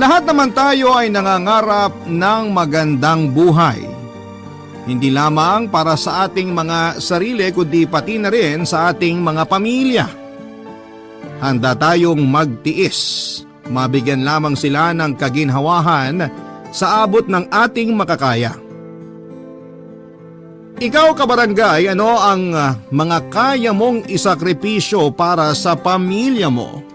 Lahat naman tayo ay nangangarap ng magandang buhay. Hindi lamang para sa ating mga sarili kundi pati na rin sa ating mga pamilya. Handa tayong magtiis, mabigyan lamang sila ng kaginhawahan sa abot ng ating makakaya. Ikaw kabarangay, ano ang mga kaya mong isakripisyo para sa pamilya mo?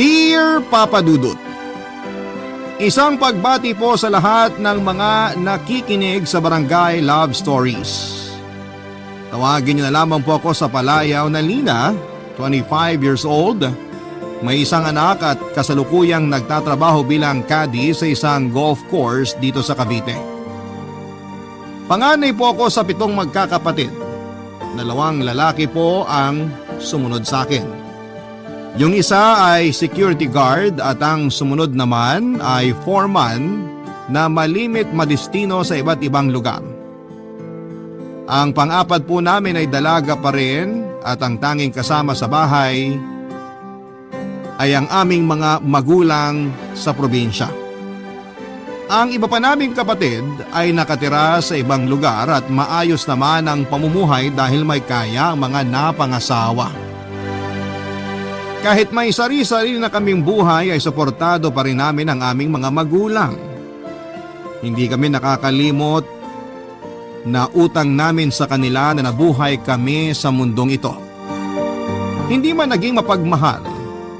Dear Papa Dudut, isang pagbati po sa lahat ng mga nakikinig sa Barangay Love Stories. Tawagin niyo na lamang po ako sa palayaw na Lina, 25 years old. May isang anak at kasalukuyang nagtatrabaho bilang caddy sa isang golf course dito sa Cavite. Panganay po ako sa 7 magkakapatid. 2 lalaki po ang sumunod sa akin. Yung isa ay security guard at ang sumunod naman ay foreman na malimit madistino sa iba't ibang lugar. Ang pang-apat po namin ay dalaga pa rin at ang tanging kasama sa bahay ay ang aming mga magulang sa probinsya. Ang iba pa naming kapatid ay nakatira sa ibang lugar at maayos naman ang pamumuhay dahil may kaya ang mga napangasawa. Kahit may sari-sarili na kaming buhay ay suportado pa rin namin ang aming mga magulang. Hindi kami nakakalimot na utang namin sa kanila na nabuhay kami sa mundong ito. Hindi man naging mapagmahal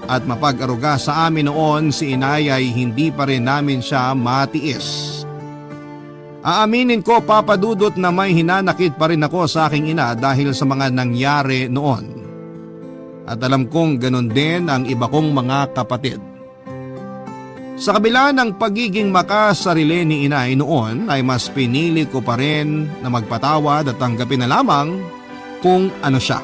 at mapag-aruga sa amin noon si inay ay hindi pa rin namin siya matiis. Aaminin ko Papa Dudut na may hinanakit pa rin ako sa aking ina dahil sa mga nangyari noon. At alam kong ganun din ang iba kong mga kapatid. Sa kabila ng pagiging makasarili ni inay noon ay mas pinili ko pa rin na magpatawad at tanggapin na lamang kung ano siya.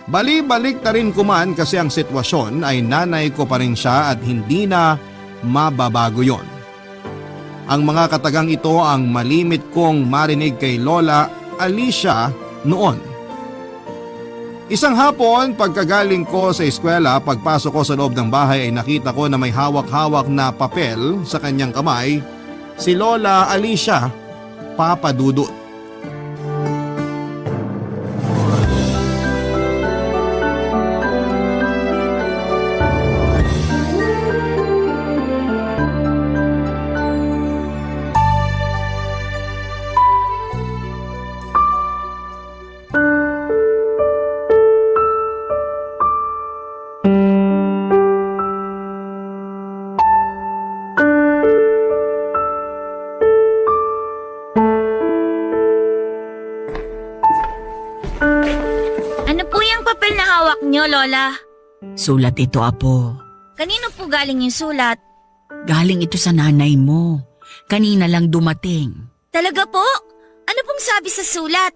Bali-balik na rin ko man kasi ang sitwasyon ay nanay ko pa rin siya at hindi na mababago yon. Ang mga katagang ito ang malimit kong marinig kay Lola Alicia noon. Isang hapon pagkagaling ko sa eskwela, pagpasok ko sa loob ng bahay ay nakita ko na may hawak-hawak na papel sa kanyang kamay si Lola Alicia, Papa Dudut. Lola. Sulat ito, Apo. Kanino po galing yung sulat? Galing ito sa nanay mo. Kanina lang dumating. Talaga po? Ano pong sabi sa sulat?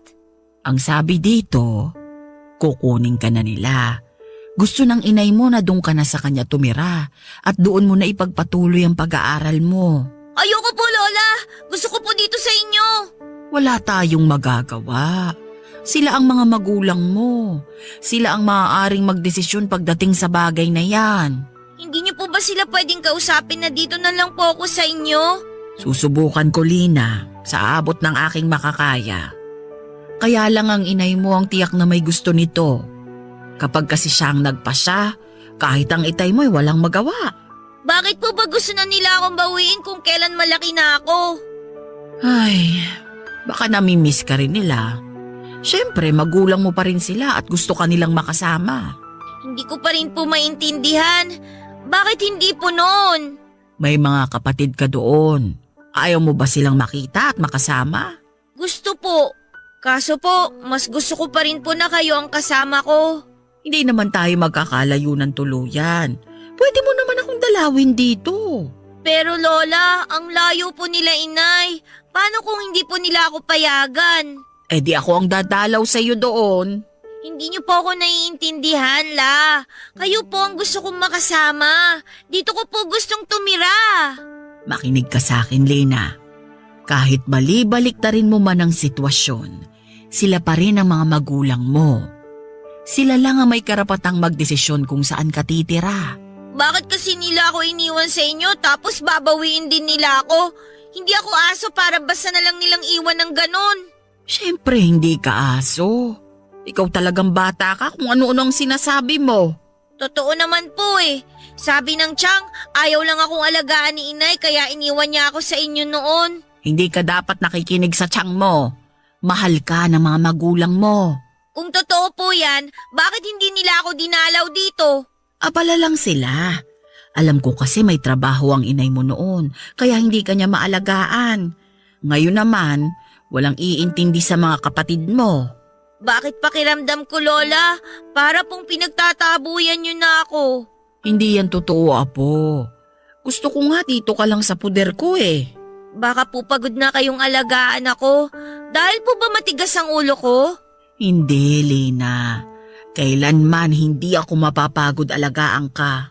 Ang sabi dito, kukunin ka na nila. Gusto ng inay mo na doon ka na sa kanya tumira at doon mo na ipagpatuloy ang pag-aaral mo. Ayoko po, Lola. Gusto ko po dito sa inyo. Wala tayong magagawa. Sila ang mga magulang mo. Sila ang maaaring magdesisyon pagdating sa bagay na yan. Hindi niyo po ba sila pwedeng kausapin na dito na lang po ako sa inyo? Susubukan ko, Lina, sa abot ng aking makakaya. Kaya lang ang inay mo ang tiyak na may gusto nito. Kapag kasi siyang nagpasya, kahit ang itay mo ay walang magawa. Bakit po ba gusto na nila akong bawiin kung kailan malaki na ako? Ay, baka namimiss ka rin nila. Siyempre, magulang mo pa rin sila at gusto ka nilang makasama. Hindi ko pa rin po maintindihan. Bakit hindi po noon? May mga kapatid ka doon. Ayaw mo ba silang makita at makasama? Gusto po. Kaso po, mas gusto ko pa rin po na kayo ang kasama ko. Hindi naman tayo magkakalayo ng tuluyan. Pwede mo naman akong dalawin dito. Pero Lola, ang layo po nila inay. Paano kung hindi po nila ako payagan? Eh di ako ang dadalaw sa iyo doon. Hindi niyo po ako naiintindihan, La. Kayo po ang gusto kong makasama. Dito ko po gustong tumira. Makinig ka sa akin, Lena. Kahit bali-balik ta rin mo man ang sitwasyon, sila pa rin ang mga magulang mo. Sila lang ang may karapatang magdesisyon kung saan ka titira. Bakit kasi nila ako iniwan sa inyo tapos babawiin din nila ako? Hindi ako aso para basta na lang nilang iwan ng ganon. Siyempre hindi ka aso. Ikaw talagang bata ka kung ano-ano ang sinasabi mo. Totoo naman po eh. Sabi ng Chang, ayaw lang akong alagaan ni inay kaya iniwan niya ako sa inyo noon. Hindi ka dapat nakikinig sa tiyang mo. Mahal ka ng mga magulang mo. Kung totoo po yan, bakit hindi nila ako dinalaw dito? Abala lang sila. Alam ko kasi may trabaho ang inay mo noon, kaya hindi ka niya maalagaan. Ngayon naman, walang iintindi sa mga kapatid mo. Bakit pakiramdam ko, Lola? Para pong pinagtatabuyan niyo na ako. Hindi yan totoo, Apo. Gusto ko nga dito ka lang sa puder ko eh. Baka po pagod na kayong alagaan ako. Dahil po ba matigas ang ulo ko? Hindi, Lena. Kailanman hindi ako mapapagod alagaan ka.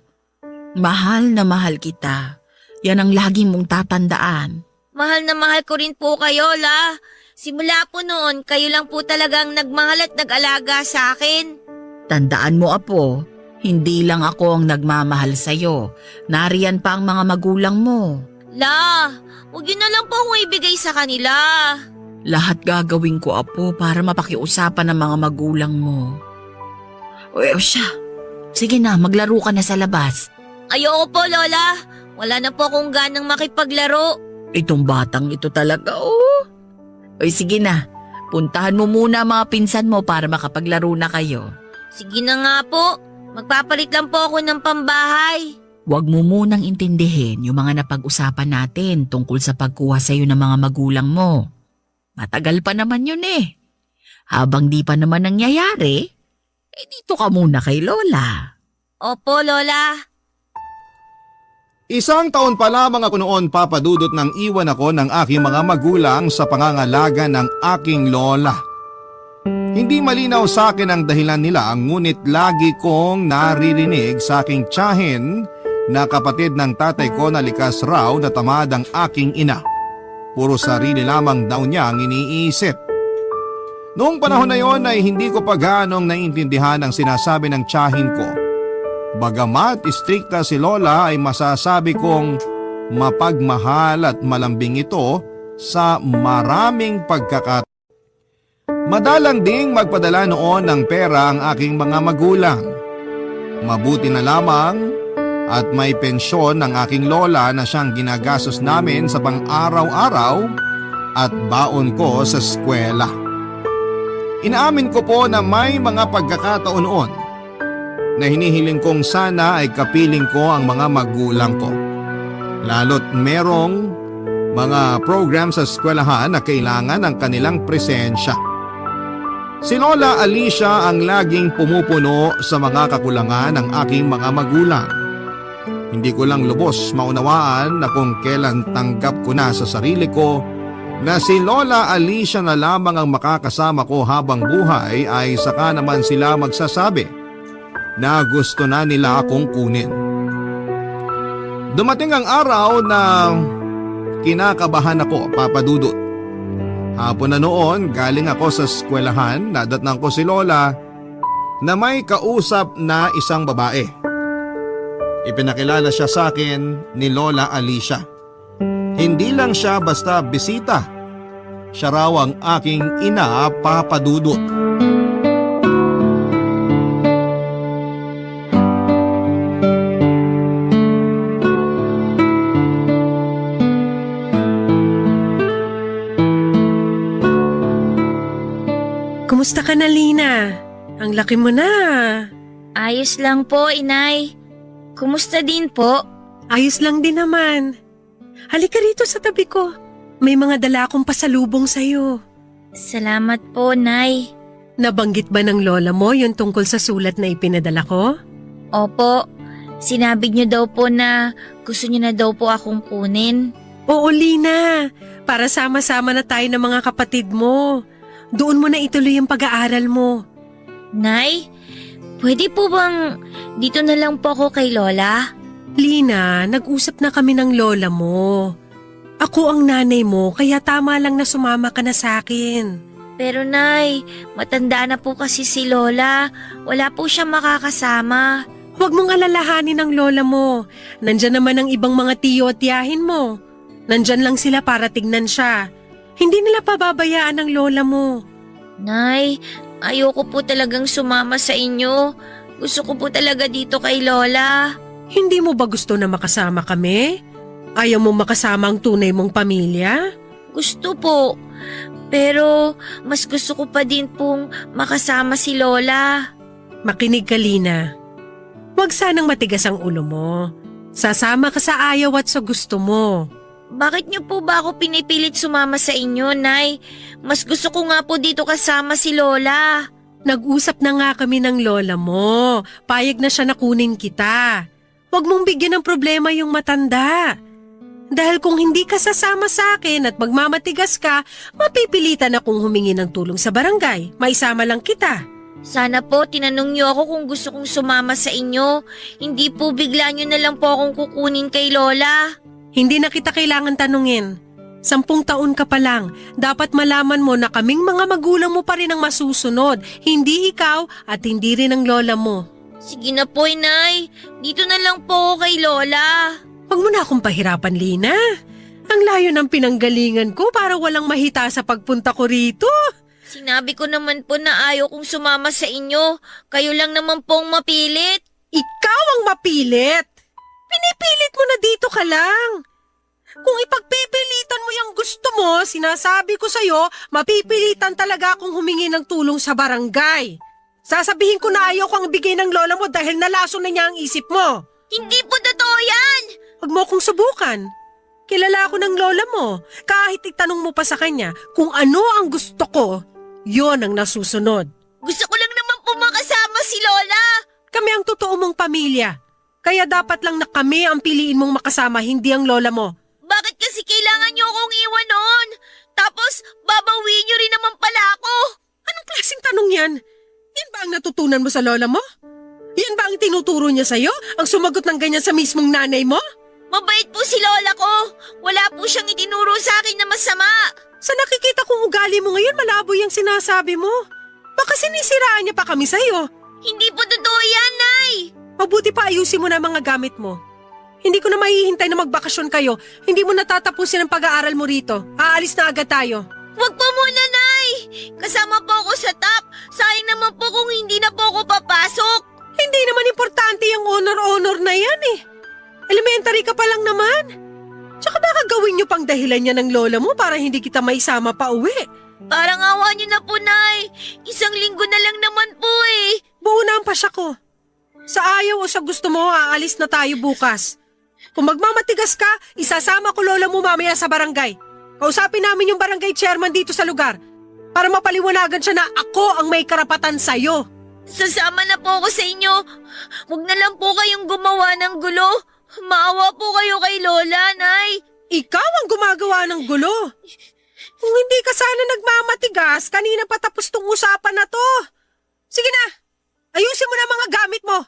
Mahal na mahal kita. Yan ang laging mong tatandaan. Mahal na mahal ko rin po kayo, La. Simula po noon, kayo lang po talagang nagmahal at nag-alaga sa akin. Tandaan mo, Apo, hindi lang ako ang nagmamahal sa'yo. Nariyan pa ang mga magulang mo. La, huwag yun na lang po akong ibigay sa kanila. Lahat gagawin ko, Apo, para mapakiusapan ng mga magulang mo. O siya, sige na, maglaro ka na sa labas. Ayoko po, Lola. Wala na po akong ganang makipaglaro. Itong batang ito talaga, oh. O sige na, puntahan mo muna ang mga pinsan mo para makapaglaro na kayo. Sige na nga po. Magpapalit lang po ako ng pambahay. Huwag mo munang intindihin yung mga napag-usapan natin tungkol sa pagkuha sa iyo ng mga magulang mo. Matagal pa naman yun eh. Habang di pa naman nangyayari, dito ka muna kay Lola. Opo, Lola. Isang taon pa lamang ako noon, Papa Dudut, nang iwan ako ng aking mga magulang sa pangangalaga ng aking lola. Hindi malinaw sa akin ang dahilan nila, ngunit lagi kong naririnig sa aking tiyahin na kapatid ng tatay ko na likas raw na tamad ang aking ina. Puro sarili lamang daw niya ang iniisip. Noong panahon na yon ay hindi ko pa ganong naiintindihan ang sinasabi ng tiyahin ko. Bagamat istrikta si Lola ay masasabi kong mapagmahal at malambing ito sa maraming pagkakataon. Madalang ding magpadala noon ng pera ang aking mga magulang. Mabuti na lamang at may pensyon ng aking lola na siyang ginagastos namin sa pang-araw-araw at baon ko sa eskwela. Inaamin ko po na may mga pagkakataon noon na hinihiling kong sana ay kapiling ko ang mga magulang ko. Lalo't merong mga program sa eskwelahan na kailangan ng kanilang presensya. Si Lola Alicia ang laging pumupuno sa mga kakulangan ng aking mga magulang. Hindi ko lang lubos maunawaan na kung kailan tanggap ko na sa sarili ko na si Lola Alicia na lamang ang makakasama ko habang buhay ay saka naman sila magsasabi na gusto na nila akong kunin. Dumating ang araw na kinakabahan ako, Papa Dudut. Hapon na noon, galing ako sa eskwelahan, nadatnang ko si Lola na may kausap na isang babae. Ipinakilala siya sa akin ni Lola Alicia. Hindi lang siya basta bisita. Siya raw ang aking ina, Papa Dudut. Kumusta ka na, Lina? Ang laki mo na. Ayos lang po, Inay. Kumusta din po? Ayos lang din naman. Halika rito sa tabi ko. May mga dala akong pasalubong sa'yo. Salamat po, Nay. Nabanggit ba ng lola mo yung tungkol sa sulat na ipinadala ko? Opo, sinabi niyo daw po na gusto niyo na daw po akong kunin. Oo, Lina. Para sama-sama na tayo ng mga kapatid mo. Doon mo na ituloy ang pag-aaral mo. Nay, pwede po bang dito na lang po ako kay Lola? Lina, nag-usap na kami ng lola mo. Ako ang nanay mo, kaya tama lang na sumama ka na sa akin. Pero Nay, matanda na po kasi si Lola. Wala po siya makakasama. Huwag mong alalahanin ang lola mo. Nandyan naman ang ibang mga tiyo at tiyahin mo. Nandyan lang sila para tignan siya. Hindi nila pababayaan ang lola mo. Nay, ayoko po talagang sumama sa inyo. Gusto ko po talaga dito kay Lola. Hindi mo ba gusto na makasama kami? Ayaw mo makasama ang tunay mong pamilya? Gusto po. Pero mas gusto ko pa din pong makasama si Lola. Makinig ka, Lina. Huwag sanang matigas ang ulo mo. Sasama ka sa ayaw at sa gusto mo. Bakit niyo po ba ako pinipilit sumama sa inyo, Nay? Mas gusto ko nga po dito kasama si Lola. Nag-usap na nga kami ng lola mo. Payag na siya na kunin kita. Huwag mong bigyan ng problema yung matanda. Dahil kung hindi ka sasama sa akin at magmamatigas ka, mapipilitan akong humingi ng tulong sa barangay. Maisama lang kita. Sana po tinanong niyo ako kung gusto kong sumama sa inyo. Hindi po bigla niyo na lang po akong kukunin kay Lola. Hindi na kita kailangan tanungin. 10 taon ka pa lang. Dapat malaman mo na kaming mga magulang mo pa rin ang masusunod. Hindi ikaw at hindi rin ang lola mo. Sige na po, Nay. Dito na lang po ako kay Lola. Huwag mo na akong pahirapan, Lina. Ang layo ng pinanggalingan ko para walang mahita sa pagpunta ko rito. Sinabi ko naman po na ayaw kong sumama sa inyo. Kayo lang naman pong mapilit. Ikaw ang mapilit. Pinipilit mo na dito ka lang. Kung ipagpipilitan mo yung gusto mo, sinasabi ko sa'yo, mapipilitan talaga akong humingi ng tulong sa barangay. Sasabihin ko na ayaw kang bigay ng lola mo dahil nalaso na niya ang isip mo. Hindi po totoo yan! Huwag mo akong subukan. Kilala ako ng lola mo. Kahit itanong mo pa sa kanya kung ano ang gusto ko, yon ang nasusunod. Gusto ko lang naman po makasama si Lola. Kami ang totoo mong pamilya. Kaya dapat lang na kami ang piliin mong makasama, hindi ang lola mo. Bakit kasi kailangan niyo akong iwan noon? Tapos babawiin niyo rin naman pala ako. Anong klaseng tanong yan? Yan ba ang natutunan mo sa lola mo? Yan ba ang tinuturo niya sa'yo? Ang sumagot ng ganyan sa mismong nanay mo? Mabait po si Lola ko. Wala po siyang itinuro sa akin na masama. Sa nakikita kong ugali mo ngayon, malabo yung sinasabi mo. Baka sinisiraan niya pa kami sa'yo. Hindi po totoo yan, Nay. Mabuti pa ayusin mo na mga gamit mo. Hindi ko na mahihintay na magbakasyon kayo. Hindi mo natatapusin ang pag-aaral mo rito. Aalis na agad tayo. Wag po muna, Nay. Kasama po ako sa top. Sayang naman po kung hindi na po ako papasok. Hindi naman importante yung honor-honor na yan eh. Elementary ka pa lang naman. Tsaka baka gawin niyo pang dahilan niya ng lola mo para hindi kita maisama pa uwi. Parang awa niyo na po, Nay. 1 linggo na lang naman po eh. Buo na ang pasya ko. Sa ayaw o sa gusto mo, aalis na tayo bukas. Kung magmamatigas ka, isasama ko lola mo mamaya sa barangay. Kausapin namin yung barangay chairman dito sa lugar para mapaliwanagan siya na ako ang may karapatan sa'yo. Sasama na po ako sa inyo. Huwag na lang po kayong gumawa ng gulo. Maawa po kayo kay Lola, Nay. Ikaw ang gumagawa ng gulo. Kung hindi ka sana nagmamatigas, kanina pa tapos tong usapan na to. Sige na, ayusin mo na mga gamit mo.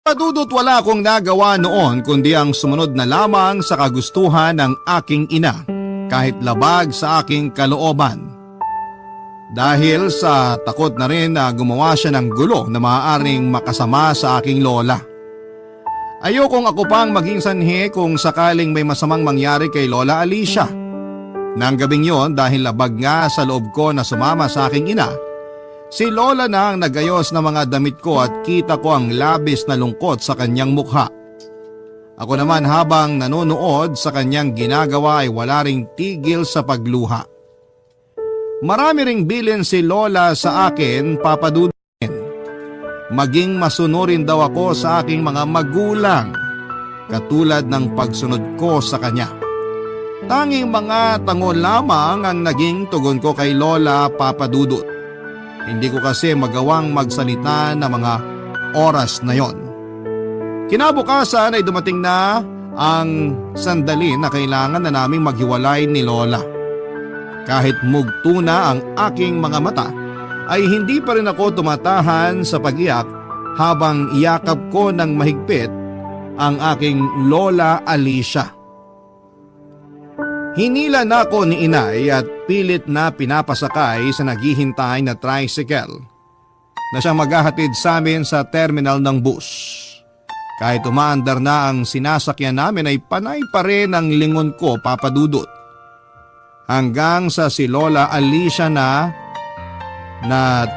Padudot wala akong nagawa noon kundi ang sumunod na lamang sa kagustuhan ng aking ina kahit labag sa aking kalooban. Dahil sa takot na rin na gumawa siya ng gulo na maaaring makasama sa aking lola. Ayokong ako pang maging sanhi kung sakaling may masamang mangyari kay Lola Alicia. Nang gabing yon dahil labag nga sa loob ko na sumama sa aking ina, si Lola na ang nagayos ng mga damit ko at kita ko ang labis na lungkot sa kanyang mukha. Ako naman habang nanonood sa kanyang ginagawa ay wala ring tigil sa pagluha. Marami ring bilin si Lola sa akin, papadudin. Maging masunurin daw ako sa aking mga magulang, katulad ng pagsunod ko sa kanya. Tanging mga tango lamang ang naging tugon ko kay Lola, papadudot. Hindi ko kasi magawang magsalita ng mga oras na yon. Kinabukasan ay dumating na ang sandali na kailangan na naming maghiwalay ni Lola. Kahit mugto na ang aking mga mata, ay hindi pa rin ako tumatahan sa pag-iyak habang iyakap ko ng mahigpit ang aking Lola Alicia. Hinila na ako ni inay at pilit na pinapasakay sa naghihintay na tricycle na siyang maghahatid sa amin sa terminal ng bus. Kahit umaandar na ang sinasakyan namin ay panay pa rin ang lingon ko, Papa Dudut. Hanggang sa si Lola Alicia na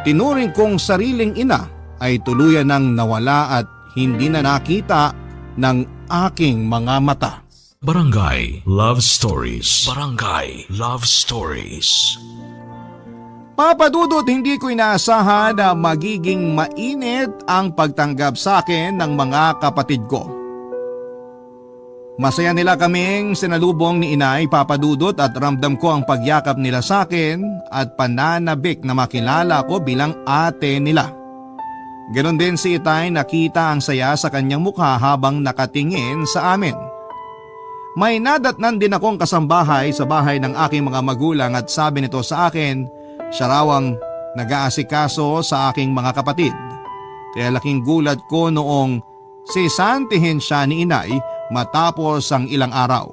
tinuring kong sariling ina ay tuluyan ng nawala at hindi na nakita ng aking mga mata. Barangay Love Stories. Barangay Love Stories. Papa Dudut, hindi ko inaasahan na magiging mainit ang pagtanggap sa akin ng mga kapatid ko. Masaya nila kaming sinalubong ni inay, Papa Dudut, at ramdam ko ang pagyakap nila sa akin at pananabik na makilala ko bilang ate nila. Ganon din si itay, nakita ang saya sa kanyang mukha habang nakatingin sa amin. May nadatnan din akong kasambahay sa bahay ng aking mga magulang at sabi nito sa akin, siya raw ang nag-aasikaso sa aking mga kapatid. Kaya laking gulat ko noong sisantihin siya ni inay matapos ang ilang araw.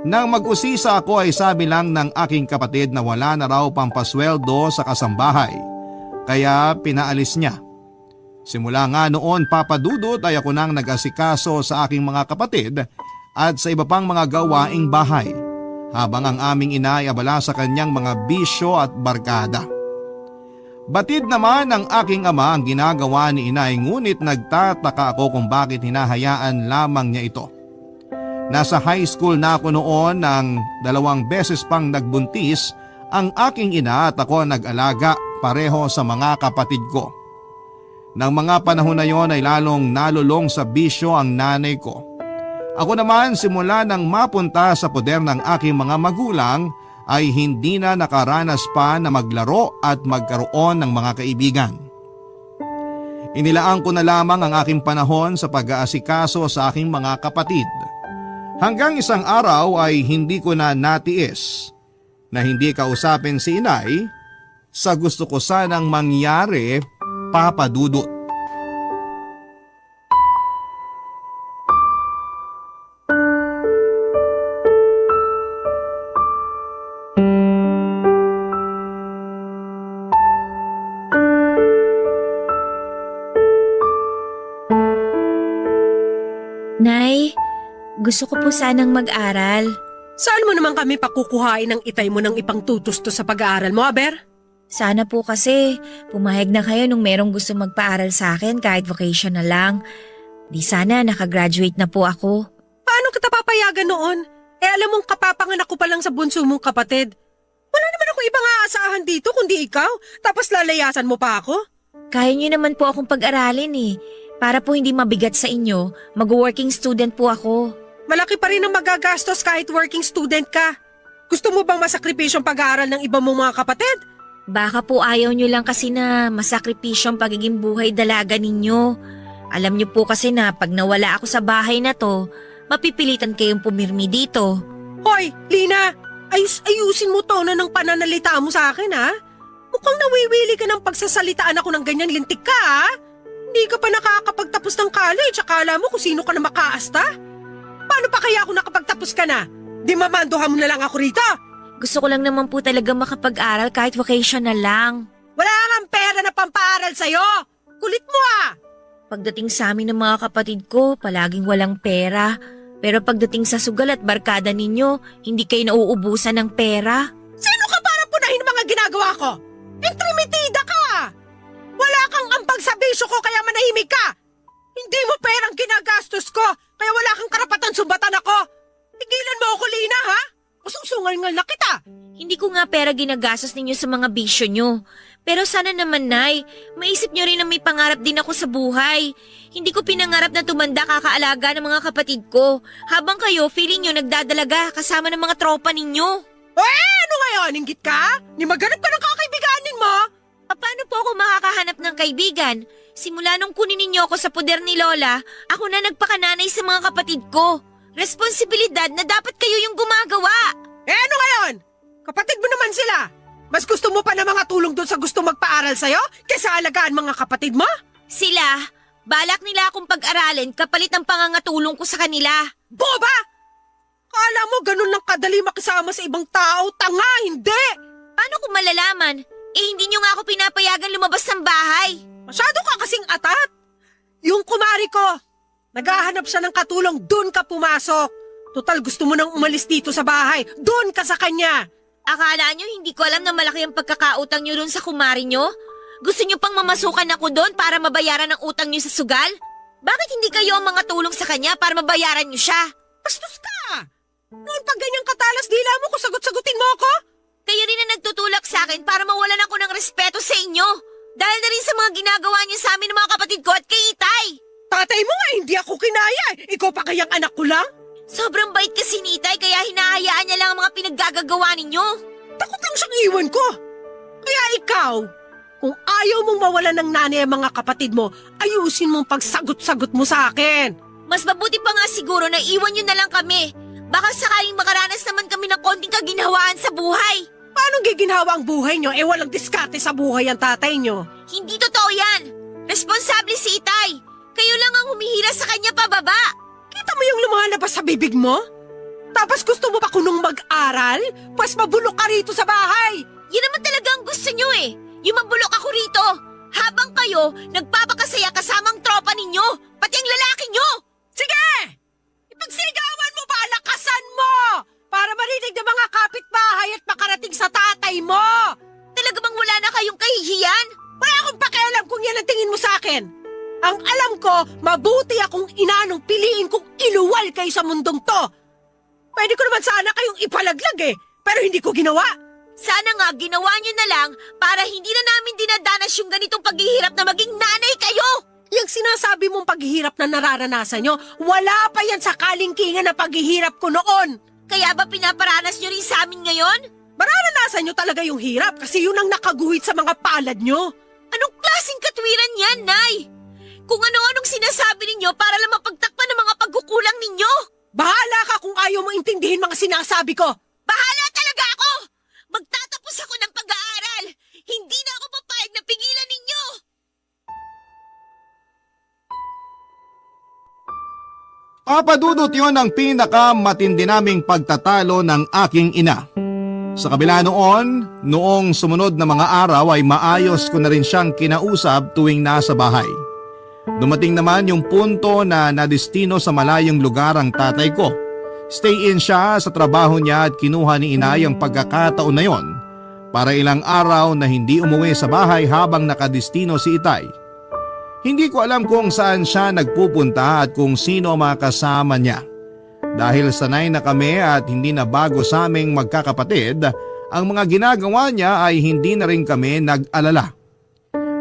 Nang mag-usisa ako ay sabi lang ng aking kapatid na wala na raw pampasweldo sa kasambahay. Kaya pinaalis niya. Simula nga noon, Papa Dudut, ay ako nang nag-asikaso sa aking mga kapatid at sa iba pang mga gawaing bahay, habang ang aming ina ay abala sa kanyang mga bisyo at barkada. Batid naman ng aking ama ang ginagawa ni inay, ngunit nagtataka ako kung bakit hinahayaan lamang niya ito. Nasa high school na ako noon nang 2 beses pang nagbuntis ang aking ina at ako nag-alaga pareho sa mga kapatid ko. Nang mga panahon na yon ay lalong nalulong sa bisyo ang nanay ko. Ako naman, simula nang mapunta sa poder ng aking mga magulang ay hindi na nakaranas pa na maglaro at magkaroon ng mga kaibigan. Inilaan ko na lamang ang aking panahon sa pag-aasikaso sa aking mga kapatid. Hanggang isang araw ay hindi ko na natiis na hindi kausapin si inay sa gusto ko sanang mangyari, Papa Dudut. Nay, gusto ko po sanang mag-aral. Saan mo naman kami pakukuhain ng itay mo ng ipangtutusto sa pag-aaral mo, Aber? Sana po kasi pumayag na kayo nung merong gusto magpaaral sa akin kahit vocational lang. Di sana nakagraduate na po ako. Paano kita papayagan noon? Alam mong kapapanganak ko pa lang sa bunso mong kapatid. Wala naman ako ibang aasahan dito kundi ikaw, tapos lalayasan mo pa ako? Kaya niyo naman po akong pag-aralin eh. Para po hindi mabigat sa inyo, mag-working student po ako. Malaki pa rin ang magagastos kahit working student ka. Gusto mo bang masakripisyo ang pag-aaral ng iba mong mga kapatid? Baka po ayaw niyo lang kasi na masakripisyo ang pagiging buhay dalaga ninyo. Alam niyo po kasi na pag nawala ako sa bahay na to, mapipilitan kayong pumirmi dito. Hoy, Lina! Ayusin mo tono ng pananalita mo sa akin, ha? Mukhang nawiwili ka ng pagsasalitaan ako ng ganyan lintik ka, ha? Hindi ka pa nakakapagtapos ng college, akala mo kung sino ka na makaasta? Paano pa kaya ako nakapagtapos ka na? Di mamandohan mo na lang ako rito? Gusto ko lang naman po talaga makapag-aral kahit vocational lang. Wala kang pera na pampaaral sa'yo! Kulit mo, ah! Pagdating sa amin ng mga kapatid ko, palaging walang pera. Pero pagdating sa sugal at barkada ninyo, hindi kayo nauubusan ng pera. Sino ka para punahin ang mga ginagawa ko? Intrimitida ka! Wala kang ambag sa bisyo ko kaya manahimik ka! Hindi mo perang ginagastos ko kaya wala kang karapatan sumbatan ako! Tigilan mo ako, Lina, ha? Ususungal-ngal na kita! Hindi ko nga pera ginagastos ninyo sa mga bisyo nyo. Pero sana naman, Nay, maisip nyo rin na may pangarap din ako sa buhay. Hindi ko pinangarap na tumanda kakaalaga ng mga kapatid ko. Habang kayo, feeling nyo nagdadalaga kasama ng mga tropa ninyo. Ano ngayon? Inggit ka? Ni maghanap ka ng kakaibiganin mo? Paano po ako makakahanap ng kaibigan? Simula nung kunin ninyo ako sa poder ni Lola, ako na nagpakananay sa mga kapatid ko. Responsibilidad na dapat kayo yung gumagawa. Ano ngayon? Kapatid mo naman sila. Mas gusto mo pa na mga tulong doon sa gusto magpaaral sa'yo kaysa alagaan mga kapatid mo? Sila, balak nila akong pag-aralin kapalit ang pangangatulong ko sa kanila. Boba! Kala mo ganun lang kadali makisama sa ibang tao? Tanga, hindi! Paano ko malalaman? Hindi nyo nga ako pinapayagan lumabas ng bahay. Masyado ka kasing atat. Yung kumari ko, naghahanap siya ng katulong, doon ka pumasok. Total gusto mo nang umalis dito sa bahay, doon ka sa kanya. Akala nyo hindi ko alam na malaki ang pagkakautang nyo doon sa kumari nyo? Gusto nyo pang mamasukan ako doon para mabayaran ang utang nyo sa sugal? Bakit hindi kayo ang mga tulong sa kanya para mabayaran nyo siya? Bastos ka! Noon pag ganyang katalas dila mo kung sagot-sagutin mo ako? Kayo rin na nagtutulak sa akin para mawalan ako ng respeto sa inyo. Dahil na rin sa mga ginagawa niyo sa amin ng mga kapatid ko at kay Itay. Tatay mo nga hindi ako kinaya. Ikaw pa kayang anak ko lang? Sobrang bait kasi ni Itay kaya hinahayaan niya lang ang mga pinaggagawa ninyo. Takot lang siyang iwan ko. Kaya ikaw, kung ayaw mong mawalan ng nanay ang mga kapatid mo, ayusin mong pagsagot-sagot mo sa akin. Mas mabuti pa nga siguro na iwan niyo na lang kami. Baka sakaling makaranas naman kami ng konting kaginhawaan sa buhay. Paano giginhawa ang buhay nyo? Walang diskarte sa buhay ang tatay nyo. Hindi totoo yan. Responsable si Itay. Kayo lang ang humihila sa kanya pababa. Kita mo yung lumalabas sa bibig mo? Tapos gusto mo pa kunong mag-aral? Pues mabulok ka rito sa bahay. Yun naman talaga ang gusto nyo eh. Yung mabulok ako rito. Habang kayo, nagpapakasaya kasamang tropa ninyo. Pati ang lalaki nyo. Sige! Ipagsigawan mo ba? Lakasan mo! Para marinig ng mga kapitbahay at makarating sa tatay mo! Talaga bang wala na kayong kahihiyan? Wala akong pakialam kung yan ang tingin mo sa akin. Ang alam ko, mabuti akong ina nung piliin kong iluwal kayo sa mundong to. Pwede ko naman sana kayong ipalaglag pero hindi ko ginawa. Sana nga ginawa nyo na lang para hindi na namin dinadanas yung ganitong paghihirap na maging nanay kayo! Yung sinasabi mong paghihirap na nararanasan nyo, wala pa yan sa kalingkingan na paghihirap ko noon. Kaya ba pinaparanas nyo rin sa amin ngayon? Mararanasan nyo talaga yung hirap kasi yun ang nakaguhit sa mga palad nyo. Anong klaseng katwiran yan, Nay? Kung ano-anong sinasabi ninyo para lang mapagtakpan ng mga pagkukulang ninyo? Bahala ka kung ayaw mo intindihin mga sinasabi ko. Bahala talaga ako! Magtatapos ako ng pag-aaral! Hindi na ako papayag na pigilan ninyo! Papadudot yon ang pinakamatindi naming pagtatalo ng aking ina. Sa kabila noong sumunod na mga araw ay maayos ko na rin siyang kinausap tuwing nasa bahay. Dumating naman yung punto na nadestino sa malayong lugar ang tatay ko. Stay in siya sa trabaho niya at kinuha ni inay ang pagkakataon na yon para ilang araw na hindi umuwi sa bahay habang nakadestino si Itay. Hindi ko alam kung saan siya nagpupunta at kung sino ang mga kasama niya. Dahil sanay na kami at hindi na bago sa aming magkakapatid, ang mga ginagawa niya ay hindi na rin kami nag-alala.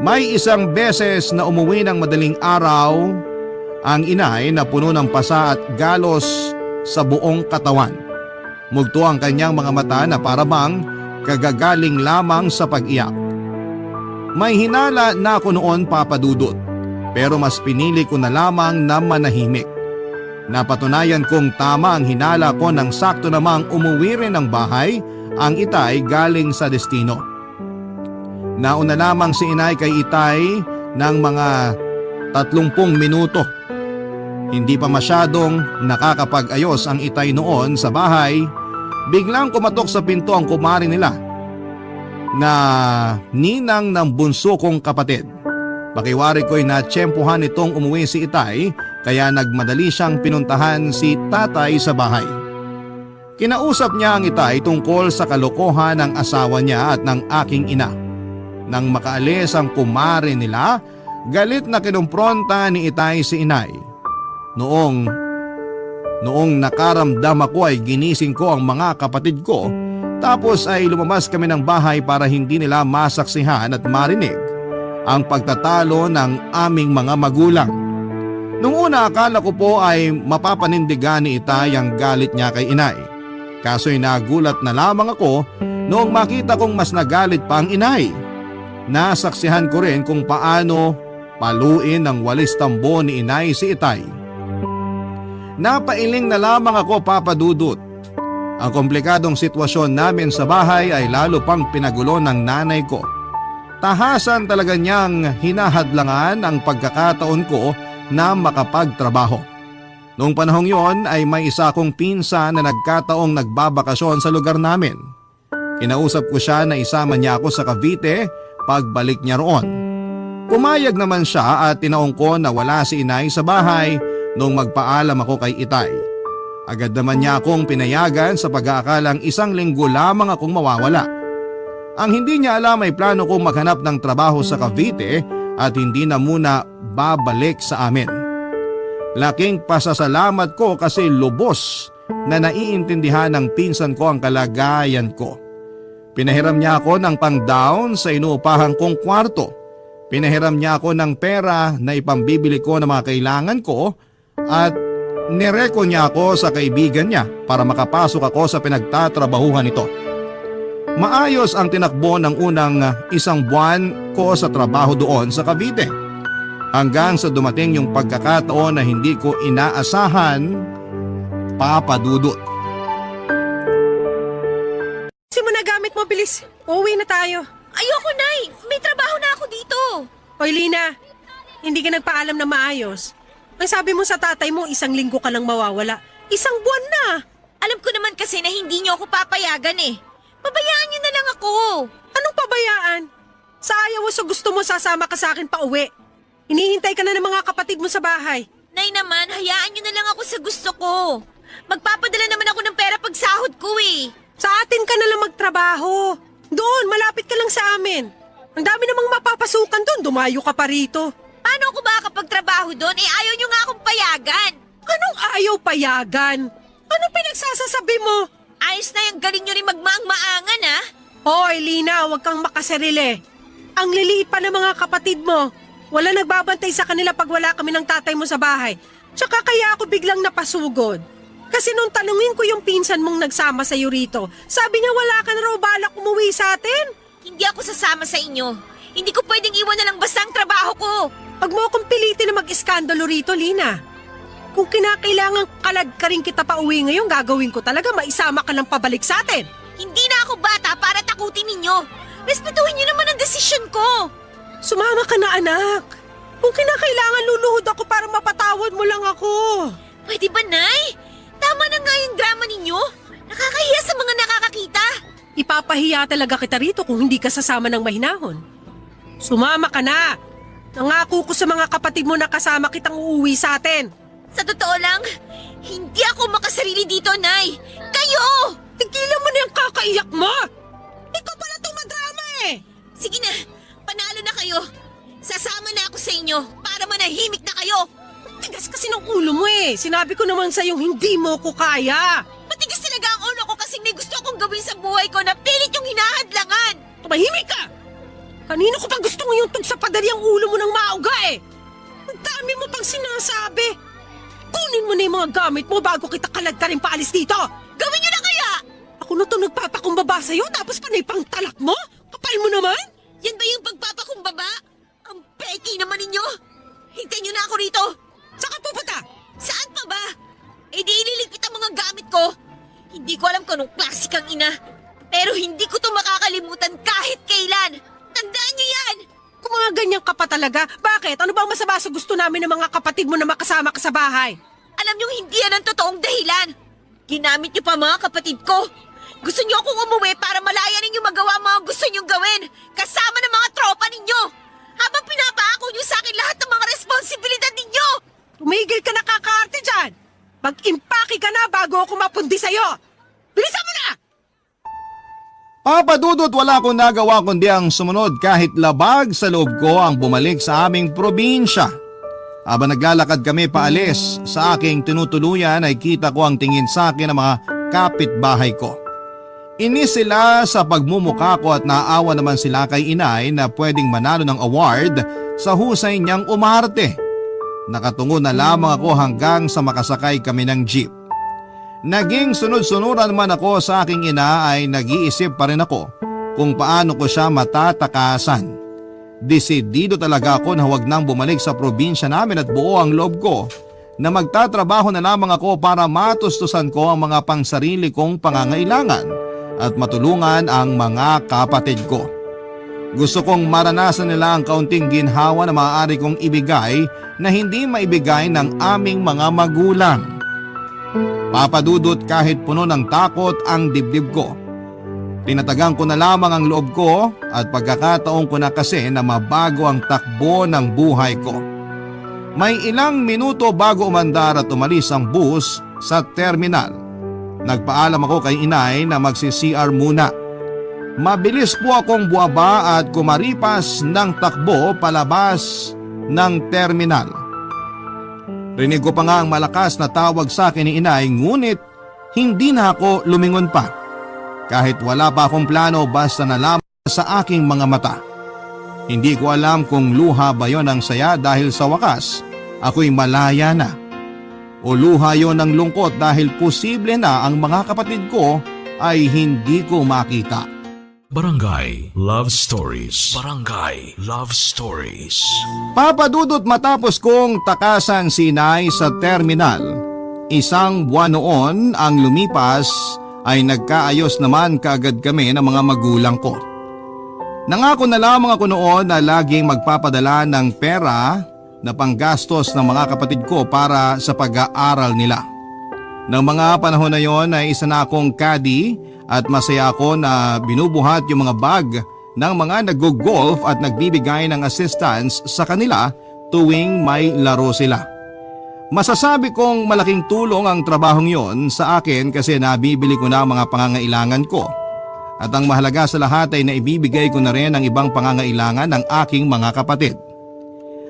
May isang beses na umuwi ng madaling araw ang inay na puno ng pasa at galos sa buong katawan. Mugto ang kanyang mga mata na parabang kagagaling lamang sa pag-iyak. May hinala na ako noon, papadudot, pero mas pinili ko na lamang na manahimik. Napatunayan kong tama ang hinala ko nang sakto namang umuwi rin ng bahay ang Itay galing sa destino. Nauna lamang si inay kay Itay ng mga 30 minuto. Hindi pa masyadong nakakapag-ayos ang Itay noon sa bahay, biglang kumatok sa pinto ang kumari nila na ninang ng bunso kong kapatid. Pakiwari ko'y natsyempohan itong umuwi si Itay kaya nagmadali siyang pinuntahan si tatay sa bahay. Kinausap niya ang Itay tungkol sa kalokohan ng asawa niya at ng aking ina. Nang makaalis ang kumare nila, galit na kinumpronta ni Itay si inay. Noong nakaramdam ako ay ginising ko ang mga kapatid ko, tapos ay lumabas kami ng bahay para hindi nila masaksihan at marinig ang pagtatalo ng aming mga magulang. Nung una akala ko po ay mapapanindigan ni Itay ang galit niya kay inay. Kaso'y nagulat na lamang ako noong makita kong mas nagalit pa ang inay. Nasaksihan ko rin kung paano paluin ng walis tambo ni inay si Itay. Napailing na lamang ako, papadudot. Ang komplikadong sitwasyon namin sa bahay ay lalo pang pinagulo ng nanay ko. Tahasan talaga niyang hinahadlangan ang pagkakataon ko na makapagtrabaho. Noong panahong yon ay may isa akong pinsan na nagkataong nagbabakasyon sa lugar namin. Kinausap ko siya na isama niya ako sa Cavite pagbalik niya roon. Pumayag naman siya at tinaong ko na wala si inay sa bahay nung magpaalam ako kay Itay. Agad naman niya akong pinayagan sa pag-aakalang 1 linggo lamang akong mawawala. Ang hindi niya alam ay plano kong maghanap ng trabaho sa Cavite at hindi na muna babalik sa amin. Laking pasasalamat ko kasi lubos na naiintindihan ng pinsan ko ang kalagayan ko. Pinahiram niya ako ng pang-down sa inuupahan kong kwarto. Pinahiram niya ako ng pera na ipambibili ko ng mga kailangan ko at nireko niya ako sa kaibigan niya para makapasok ako sa pinagtatrabahuhan nito. Maayos ang tinakbo ng unang 1 buwan ko sa trabaho doon sa Cavite. Hanggang sa dumating yung pagkakataon na hindi ko inaasahan, Papa Dudut. Kasi mo na gamit mo, bilis. Uuwi na tayo. Ayoko, Nay! May trabaho na ako dito! Hoy, Lina, hindi ka nagpaalam na maayos. Ang sabi mo sa tatay mo, 1 linggo ka lang mawawala. 1 buwan na. Alam ko naman kasi na hindi niyo ako papayagan eh. Pabayaan niyo na lang ako. Anong pabayaan? Sa ayaw o sa gusto mo sasama ka sa akin pa uwi. Hinihintay ka na ng mga kapatid mo sa bahay. Nay naman, hayaan niyo na lang ako sa gusto ko. Magpapadala naman ako ng pera pag sahod ko eh. Sa atin ka na lang magtrabaho. Doon, malapit ka lang sa amin. Ang dami namang mapapasukan doon, dumayo ka pa rito. Paano ako makakapagtrabaho doon? Eh ayaw niyo nga akong payagan. Anong ayaw payagan? Anong pinagsasasabi mo? Ayos na yung galing niyo rin magmaang-maangan ah. Hoy, Lina, huwag kang makasarili. Ang liliit pa ng mga kapatid mo. Wala nagbabantay sa kanila pag wala kami ng tatay mo sa bahay. Tsaka kaya ako biglang napasugod. Kasi nung tanungin ko yung pinsan mong nagsama sa rito, sabi niya wala ka na raw balak umuwi sa atin. Hindi ako sasama sa inyo. Hindi ko pwedeng iwan na lang basta ang trabaho ko. Huwag mo akong pilitin na mag-iskandalo rito, Lina. Kung kinakailangan kalad ka rin kita pa uwi ngayon, gagawin ko talaga maisama ka lang pabalik sa atin. Hindi na ako bata para takutin ninyo. Respetuhin niyo naman ang desisyon ko. Sumama ka na, anak. Kung kinakailangan luluhod ako para mapatawad mo lang ako. Pwede ba, Nay? Tama na nga yung drama ninyo. Nakakahiya sa mga nakakakita. Ipapahiya talaga kita rito kung hindi ka sasama ng mahinahon. Sumama ka na. Nangako ko sa mga kapatid mo na kasama kitang uuwi sa atin. Sa totoo lang, hindi ako makasarili dito, Nay. Kayo! Tigilan mo na yung kakaiyak mo! Ikaw pala itong madrama eh! Sige na, panalo na kayo. Sasama na ako sa inyo para manahimik na kayo. Tigas kasi ng ulo mo eh. Sinabi ko naman sa'yong hindi mo ko kaya. Matigas talaga ang ulo ko kasi may gusto akong gawin sa buhay ko na pilit yung hinahadlangan. Tumahimik ka! Kanino ko pa gusto mo yung tugsapadali ang ulo mo ng mauga eh? Ang dami mo pang sinasabi. Kunin mo na yung mga gamit mo bago kita kalad ka rin paalis dito. Gawin niyo na kaya! Ako na to nagpapakumbaba sa'yo tapos panay pang talak mo? Kapal mo naman? Yan ba yung pagpapakumbaba? Ang peki naman ninyo. Hintayin niyo na ako rito. Saan ka pupunta? Saan pa ba? Eh di ililigpit ang mga gamit ko. Hindi ko alam kung anong klase kang ina. Pero hindi ko to makakalimutan kahit kailan. Tandaan niyo yan! Kung mga ganyan ka pa talaga, bakit? Ano bang masama sa gusto namin ng mga kapatid mo na makasama ka sa bahay? Alam niyong hindi yan ang totoong dahilan. Ginamit niyo pa mga kapatid ko. Gusto niyo akong umuwi para malaya ninyo magawa ang mga gusto niyong gawin. Kasama ng mga tropa ninyo. Habang pinapaako niyo sa akin lahat ng mga responsibilidad ninyo. Tumigil ka na kakaarte dyan! Mag-impake ka na bago ako mapundi sa'yo! Bilisan mo na! Papa Dudut, wala akong nagawa kundi ang sumunod kahit labag sa loob ko ang bumalik sa aming probinsya. Habang naglalakad kami paalis, sa aking tinutuluyan ay kita ko ang tingin sa akin ng mga kapitbahay ko. Inis sila sa pagmumukha ko at naawa naman sila kay inay na pwedeng manalo ng award sa husay niyang umarte. Nakatungo na lamang ako hanggang sa makasakay kami ng jeep. Naging sunod-sunuran man ako sa aking ina ay nag-iisip pa rin ako kung paano ko siya matatakasan. Desidido talaga ako na huwag nang bumalik sa probinsya namin at buo ang loob ko na magtatrabaho na lamang ako para matustusan ko ang mga pangsarili kong pangangailangan at matulungan ang mga kapatid ko. Gusto kong maranasan nila ang kaunting ginhawa na maaari kong ibigay na hindi maibigay ng aming mga magulang. Papadudot kahit puno ng takot ang dibdib ko. Tinatagang ko na lamang ang loob ko at pagkakataon ko na kasi na mabago ang takbo ng buhay ko. May ilang minuto bago umandar at umalis ang bus sa terminal. Nagpaalam ako kay inay na magsi-CR muna. Mabilis po akong buwaba at kumaripas ng takbo palabas ng terminal. Rinig ko pa nga ang malakas na tawag sa akin ni inay, ngunit hindi na ako lumingon pa. Kahit wala pa akong plano, basta nalaman sa aking mga mata. Hindi ko alam kung luha ba yon ng saya dahil sa wakas ako'y malaya na, o luha yon ng lungkot dahil posible na ang mga kapatid ko ay hindi ko makita. Barangay Love Stories. Barangay Love Stories. Papadudot matapos kong takasan si inay sa terminal, isang buwan noon ang lumipas ay nagkaayos naman kaagad kami ng mga magulang ko. Nangako na lamang ako noon na laging magpapadala ng pera na panggastos ng mga kapatid ko para sa pag-aaral nila. Nang mga panahon na yon ay isa na akong caddy at masaya ako na binubuhat yung mga bag ng mga nag-golf at nagbibigay ng assistance sa kanila tuwing may laro sila. Masasabi kong malaking tulong ang trabahong yon sa akin kasi nabibili ko na ang mga pangangailangan ko. At ang mahalaga sa lahat ay naibibigay ko na rin ang ibang pangangailangan ng aking mga kapatid.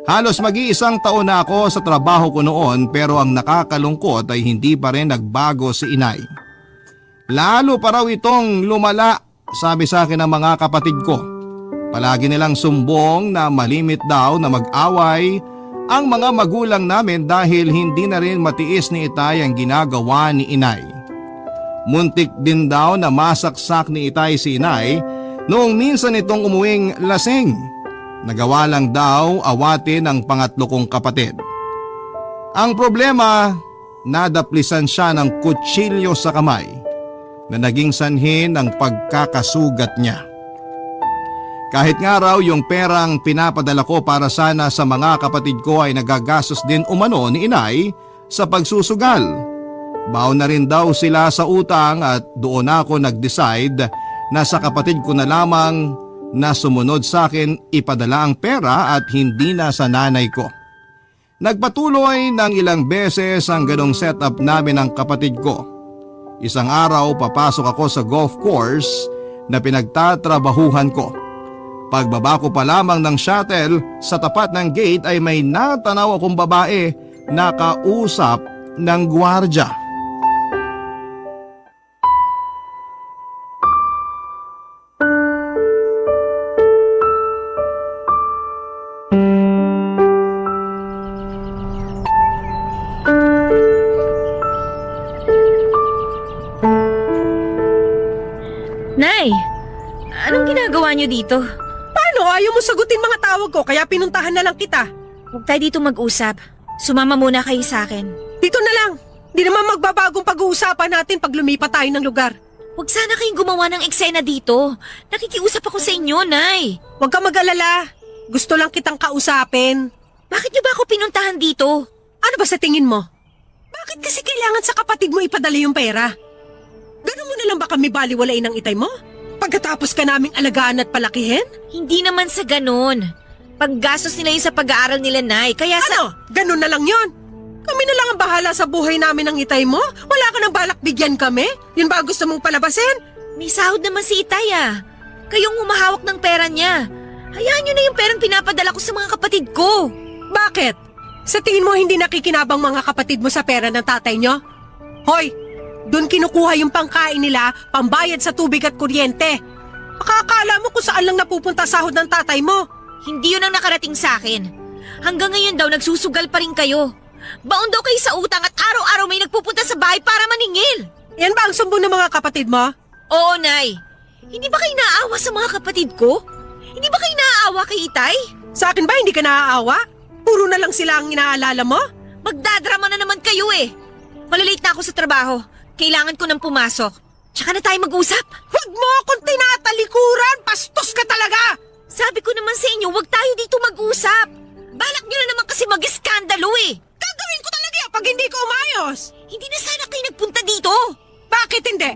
Halos mag-iisang taon na ako sa trabaho ko noon pero ang nakakalungkot ay hindi pa rin nagbago si inay. Lalo pa raw itong lumala, sabi sa akin ng mga kapatid ko. Palagi nilang sumbong na malimit daw na mag-away ang mga magulang namin dahil hindi na rin matiis ni Itay ang ginagawa ni inay. Muntik din daw na masaksak ni Itay si inay noong minsan itong umuwing lasing. Nagawa lang daw awatin ang pangatlo kong kapatid. Ang problema, nadaplisan siya ng kutsilyo sa kamay na naging sanhi ng pagkakasugat niya. Kahit nga raw yung perang pinapadala ko para sana sa mga kapatid ko ay nagagastos din umano ni inay sa pagsusugal. Baon na rin daw sila sa utang at doon ako nag-decide na sa kapatid ko na lamang na sumunod sa akin ipadala ang pera at hindi na sa nanay ko. Nagpatuloy ng ilang beses ang ganong setup namin ng kapatid ko. Isang araw papasok ako sa golf course na pinagtatrabahuhan ko. Pagbaba ko pa lamang ng shuttle sa tapat ng gate ay may natanaw akong babae na kausap ng gwardya. Nay, anong ginagawa niyo dito? Paano? Ayaw mo sagutin mga tawag ko kaya pinuntahan na lang kita. Huwag tayo dito mag-usap. Sumama muna kayo sa akin. Dito na lang. Di naman magbabagong pag-uusapan natin pag lumipat tayo ng lugar. Huwag sana kayong gumawa ng eksena dito. Nakikiusap ako sa inyo, Nay. Huwag ka mag-alala. Gusto lang kitang kausapin. Bakit niyo ba ako pinuntahan dito? Ano ba sa tingin mo? Bakit kasi kailangan sa kapatid mo ipadala yung pera? Ganun mo na lang ba kami baliwalain ng Itay mo? Pagkatapos ka naming alagaan at palakihin? Hindi naman sa ganun. Paggastos nila yun sa pag-aaral nila, Nay. Kaya sa... Ano? Ganun na lang yon. Kami na lang ang bahala sa buhay namin ng Itay mo? Wala ka nang balak bigyan kami? Yun ba gusto mong palabasin? May sahod naman si Itay ah. Kayong humahawak ng pera niya. Hayaan niyo na yung perang pinapadala ko sa mga kapatid ko. Bakit? Sa tingin mo hindi nakikinabang mga kapatid mo sa pera ng tatay nyo? Hoy! Doon kinukuha yung pangkain nila, pambayad sa tubig at kuryente. Makakala mo kung saan lang napupunta sahod ng tatay mo. Hindi yun ang nakarating sa akin. Hanggang ngayon daw nagsusugal pa rin kayo. Baon daw kayo sa utang at araw-araw may nagpupunta sa bahay para maningil. Yan ba ang sumbong ng mga kapatid mo? Oo, Nay. Hindi ba kayo naaawa sa mga kapatid ko? Hindi ba kayo naaawa kay Itay? Sa akin ba hindi ka naaawa? Puro na lang sila ang inaalala mo? Magdadrama na naman kayo eh. Malilate na ako sa trabaho. Kailangan ko nang pumasok. Tsaka na tayo mag-usap. Huwag mo akong tinatalikuran! Bastos ka talaga! Sabi ko naman sa inyo, huwag tayo dito mag-usap. Balak nyo na naman kasi mag-iskandalo eh. Gagawin ko talaga yan pag hindi ka umayos. Hindi na sana kayo nagpunta dito. Bakit hindi?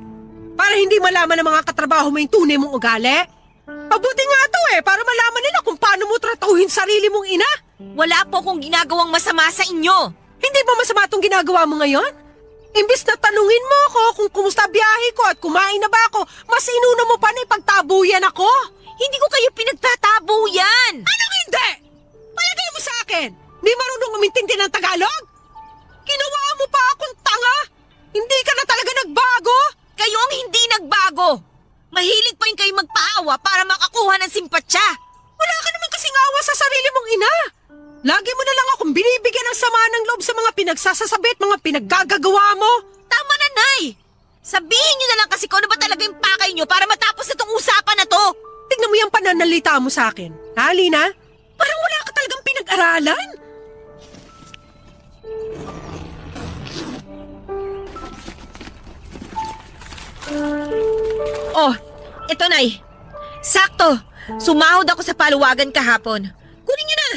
Para hindi malaman ng mga katrabaho mo yung tunay mong ugali? Pabuti nga to para malaman nila kung paano mo tratuhin sarili mong ina. Wala po akong ginagawang masama sa inyo. Hindi ba masama itong ginagawa mo ngayon? Imbis na tanungin mo ako kung kumusta biyahe ko at kumain na ba ako, mas inuna mo pa na ipagtabuyan ako. Hindi ko kayo pinagtatabuyan. Anong hindi? Palagay mo sa akin, di marunong umintindi ng Tagalog? Ginawa mo pa akong tanga? Hindi ka na talaga nagbago? Kayo ang hindi nagbago. Mahilig pa rin kayo magpaawa para makakuha ng simpatsya. Wala ka naman kasing awa sa sarili mong ina. Lagi mo na lang akong binibigyan ng sama ng loob sa mga pinagsasasabi at mga pinaggagagawa mo. Tama na, Nay. Sabihin nyo na lang kasi kung ano ba talaga yung pakay nyo para matapos na tong usapan na to. Tignan mo yung pananalita mo sa akin. Ha, Lina? Parang wala ka talagang pinag-aralan. Oh, eto, Nay. Sakto. Sumahod ako sa paluwagan kahapon. Kunin nyo na.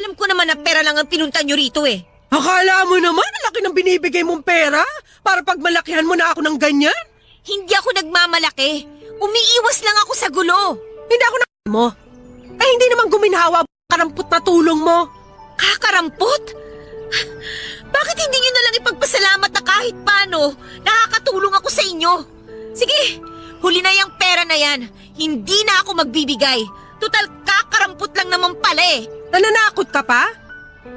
Alam ko naman na pera lang ang pinunta nyo rito eh. Akala mo naman, ang laki ng binibigay mong pera para pagmalakihan mo na ako ng ganyan? Hindi ako nagmamalaki. Umiiwas lang ako sa gulo. Hindi ako mo. Eh hindi naman guminhawa ang karampot na tulong mo. Kakarampot? Bakit hindi nyo na lang ipagpasalamat na kahit paano nakakatulong ako sa inyo? Sige, huli na yung pera na yan. Hindi na ako magbibigay. Total kakarampot lang naman pala eh. Nananakot ka pa?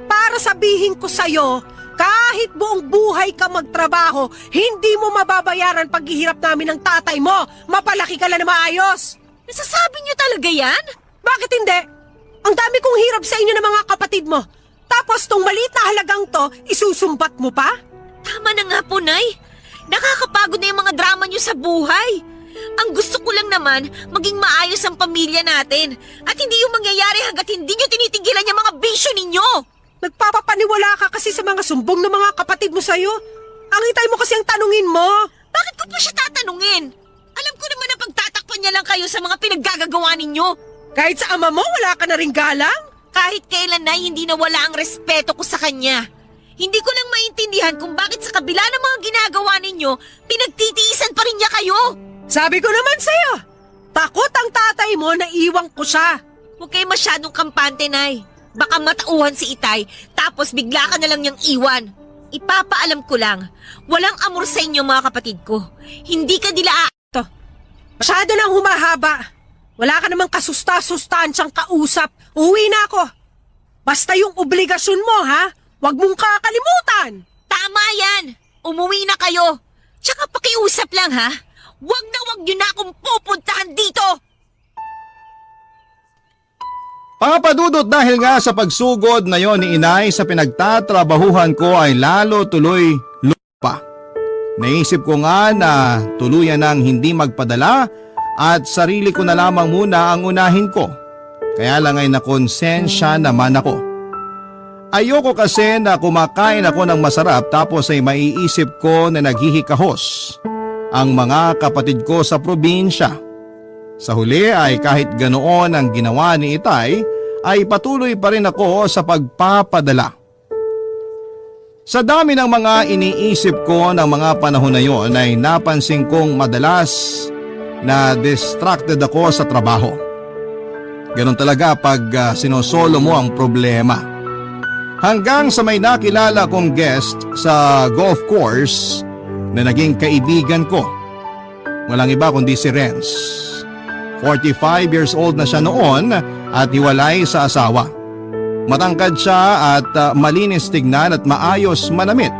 Para sabihin ko sa'yo, kahit buong buhay ka magtrabaho, hindi mo mababayaran paghihirap namin ng tatay mo. Mapalaki ka lang na maayos. Nasasabi nyo talaga yan? Bakit hindi? Ang dami kong hirap sa inyo ng mga kapatid mo. Tapos tong maliit na halagang to, isusumbat mo pa? Tama na nga po, Nay. Nakakapagod na yung mga drama nyo sa buhay. Ang gusto ko lang naman, maging maayos ang pamilya natin. At hindi yung mangyayari hanggat hindi nyo tinitigilan yung mga bisyo ninyo. Nagpapapaniwala ka kasi sa mga sumbong ng mga kapatid mo sa'yo. Ang hitay mo kasi ang tanungin mo. Bakit ko pa siya tatanungin? Alam ko naman na pagtatakpan niya lang kayo sa mga pinaggagawa ninyo. Kahit sa ama mo, wala ka na ring galang? Kahit kailan na hindi nawala ang respeto ko sa kanya. Hindi ko lang maintindihan kung bakit sa kabila ng mga ginagawa ninyo, pinagtitiisan pa rin niya kayo. Sabi ko naman sa'yo, takot ang tatay mo na iwang ko siya. Huwag kayo masyadong kampante, Nay. Baka matauhan si Itay, tapos bigla ka na lang niyang iwan. Ipapaalam ko lang, walang amor sa inyo mga kapatid ko. Hindi ka nila Masyado nang humahaba. Wala ka namang kasusta-sustansyang kausap. Uwi na ako. Basta yung obligasyon mo, ha? Huwag mong kakalimutan. Tama yan! Umuwi na kayo! Tsaka pakiusap lang ha! Huwag nyo na akong pupuntahan dito! Papadudot dahil nga sa pagsugod na yon ni inay sa pinagtatrabahuhan ko ay lalo tuloy lupa. Naisip ko nga na tuluyan ng hindi magpadala at sarili ko na lamang muna ang unahin ko. Kaya lang ay nakonsensya naman ako. Ayoko kasi na kumakain ako ng masarap tapos ay maiisip ko na naghihikahos ang mga kapatid ko sa probinsya. Sa huli ay kahit ganoon ang ginawa ni Itay ay patuloy pa rin ako sa pagpapadala. Sa dami ng mga iniisip ko ng mga panahon na yon ay napansin kong madalas na distracted ako sa trabaho. Ganon talaga pag sinosolo mo ang problema. Hanggang sa may nakilala kong guest sa golf course na naging kaibigan ko. Walang iba kundi si Renz. 45 years old na siya noon at hiwalay sa asawa. Matangkad siya at malinis tignan at maayos manamit.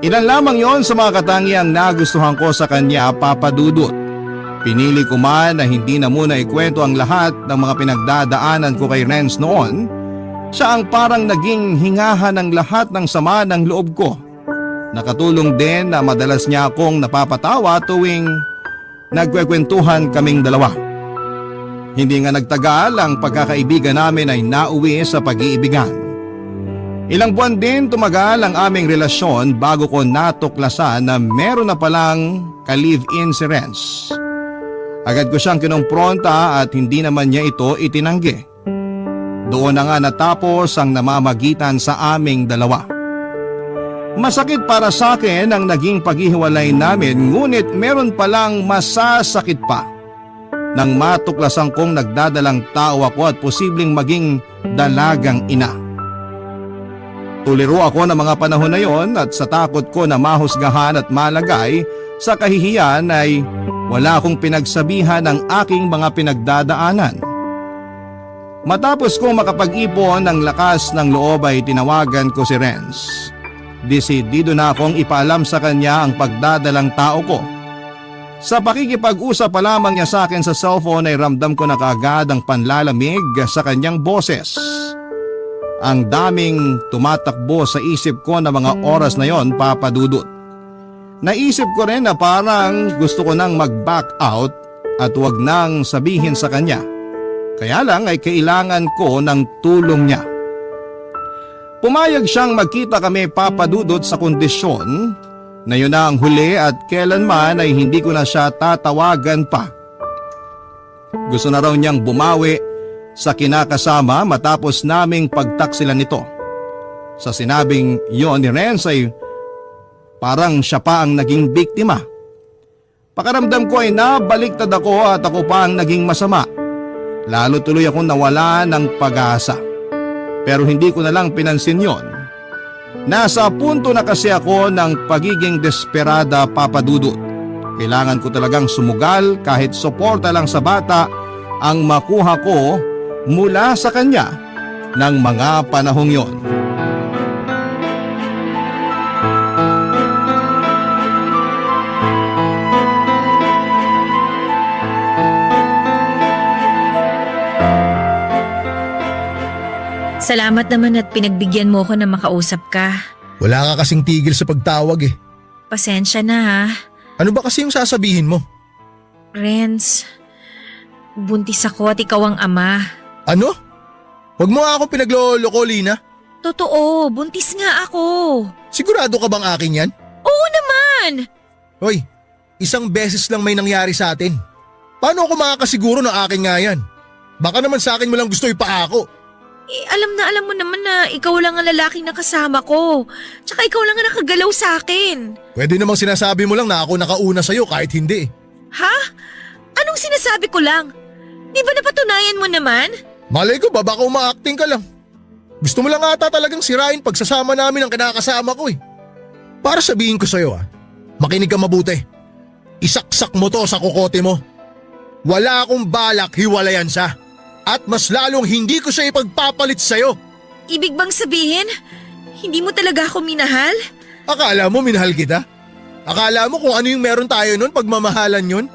Ilan lamang yon sa mga katangiang nagustuhan ko sa kanya, papadudot. Pinili ko man na hindi na muna ikwento ang lahat ng mga pinagdadaanan ko kay Renz noon. Siya ang parang naging hingahan ng lahat ng sama ng loob ko. Nakatulong din na madalas niya akong napapatawa tuwing nagkwekwentuhan kaming dalawa. Hindi nga nagtagal ang pagkakaibigan namin ay nauwi sa pag-iibigan. Ilang buwan din tumagal ang aming relasyon bago ko natuklasan na meron na palang ka-live-in si Renz. Agad ko siyang kinumpronta at hindi naman niya ito itinanggi. Doon na nga natapos ang namamagitan sa aming dalawa. Masakit para sa akin ang naging paghihiwalay namin, ngunit meron palang masasakit pa nang matuklasan kong nagdadalang tao ako at posibleng maging dalagang ina. Tuliro ako ng mga panahon na yon at sa takot ko na mahusgahan at malagay sa kahihiyan ay wala akong pinagsabihan ng aking mga pinagdadaanan. Matapos kong makapag-ipon ng lakas ng loob ay tinawagan ko si Renz. Desidido na akong ipaalam sa kanya ang pagdadalang tao ko. Sa pakikipag-usap pa lamang niya sa akin sa cellphone ay ramdam ko na kaagad ang panlalamig sa kanyang boses. Ang daming tumatakbo sa isip ko na mga oras na yon, Papa Dudut. Naisip ko rin na parang gusto ko nang mag-back out at wag nang sabihin sa kanya. Kaya lang ay kailangan ko ng tulong niya. Pumayag siyang magkita kami, Papa Dudut, sa kondisyon na yun na ang huli at kailanman ay hindi ko na siya tatawagan pa. Gusto na raw niyang bumawi sa kinakasama matapos naming pagtaksilan nito. Sa sinabing yon ni Renz ay parang siya pa ang naging biktima. Pakaramdam ko ay nabaliktad ako at ako pa ang naging masama. Lalo tuloy akong nawala ng pag-asa. Pero hindi ko na lang pinansin yon. Nasa punto na kasi ako ng pagiging desperada, Papa Dudut. Kailangan ko talagang sumugal kahit suporta lang sa bata ang makuha ko mula sa kanya ng mga panahong yon. Salamat naman at pinagbigyan mo ko na makausap ka. Wala ka kasing tigil sa pagtawag eh. Pasensya na ha. Ano ba kasi yung sasabihin mo? Renz, buntis ako at ikaw ang ama. Ano? Huwag mo nga ako pinagloloko, Lina. Totoo, buntis nga ako. Sigurado ka bang akin yan? Oo naman! Hoy, isang beses lang may nangyari sa atin. Paano ako makakasiguro na akin nga yan? Baka naman sa akin mo lang gusto ipaako. Alam mo naman na ikaw lang ang lalaking nakasama ko. Tsaka ikaw lang ang nakagalaw sa akin. Pwede namang sinasabi mo lang na ako nakauna sa'yo kahit hindi. Ha? Anong sinasabi ko lang? Di ba napatunayan mo naman? Malay ko ba baka uma-acting ka lang. Gusto mo lang ata talagang sirain pagsasama namin ang kinakasama ko eh. Para sabihin ko sa'yo makinig ka mabuti. Isaksak mo to sa kokote mo. Wala akong balak hiwalayan siya. At mas lalong hindi ko siya ipagpapalit sa'yo. Ibig bang sabihin, hindi mo talaga ako minahal? Akala mo minahal kita? Akala mo kung ano yung meron tayo nun, pagmamahalan yun?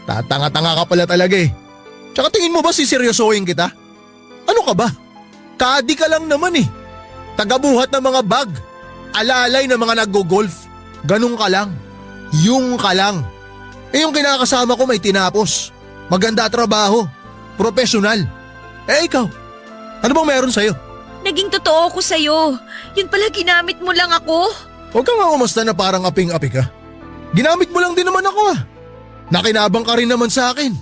Tatanga-tanga ka pala talaga eh. Tsaka tingin mo ba siseryosohin kita? Ano ka ba? Kadi ka lang naman eh. Tagabuhat ng mga bag. Alalay ng mga naggo-golf. Ganun ka lang. Yung ka lang. Eh yung kinakasama ko may tinapos. Maganda trabaho. Profesional. Eh ikaw, ano bang meron sa'yo? Naging totoo ko sa'yo. Yun pala ginamit mo lang ako. Huwag ka nga umasta na parang aping-api ka. Ginamit mo lang din naman ako Nakinabang ka rin naman sa akin.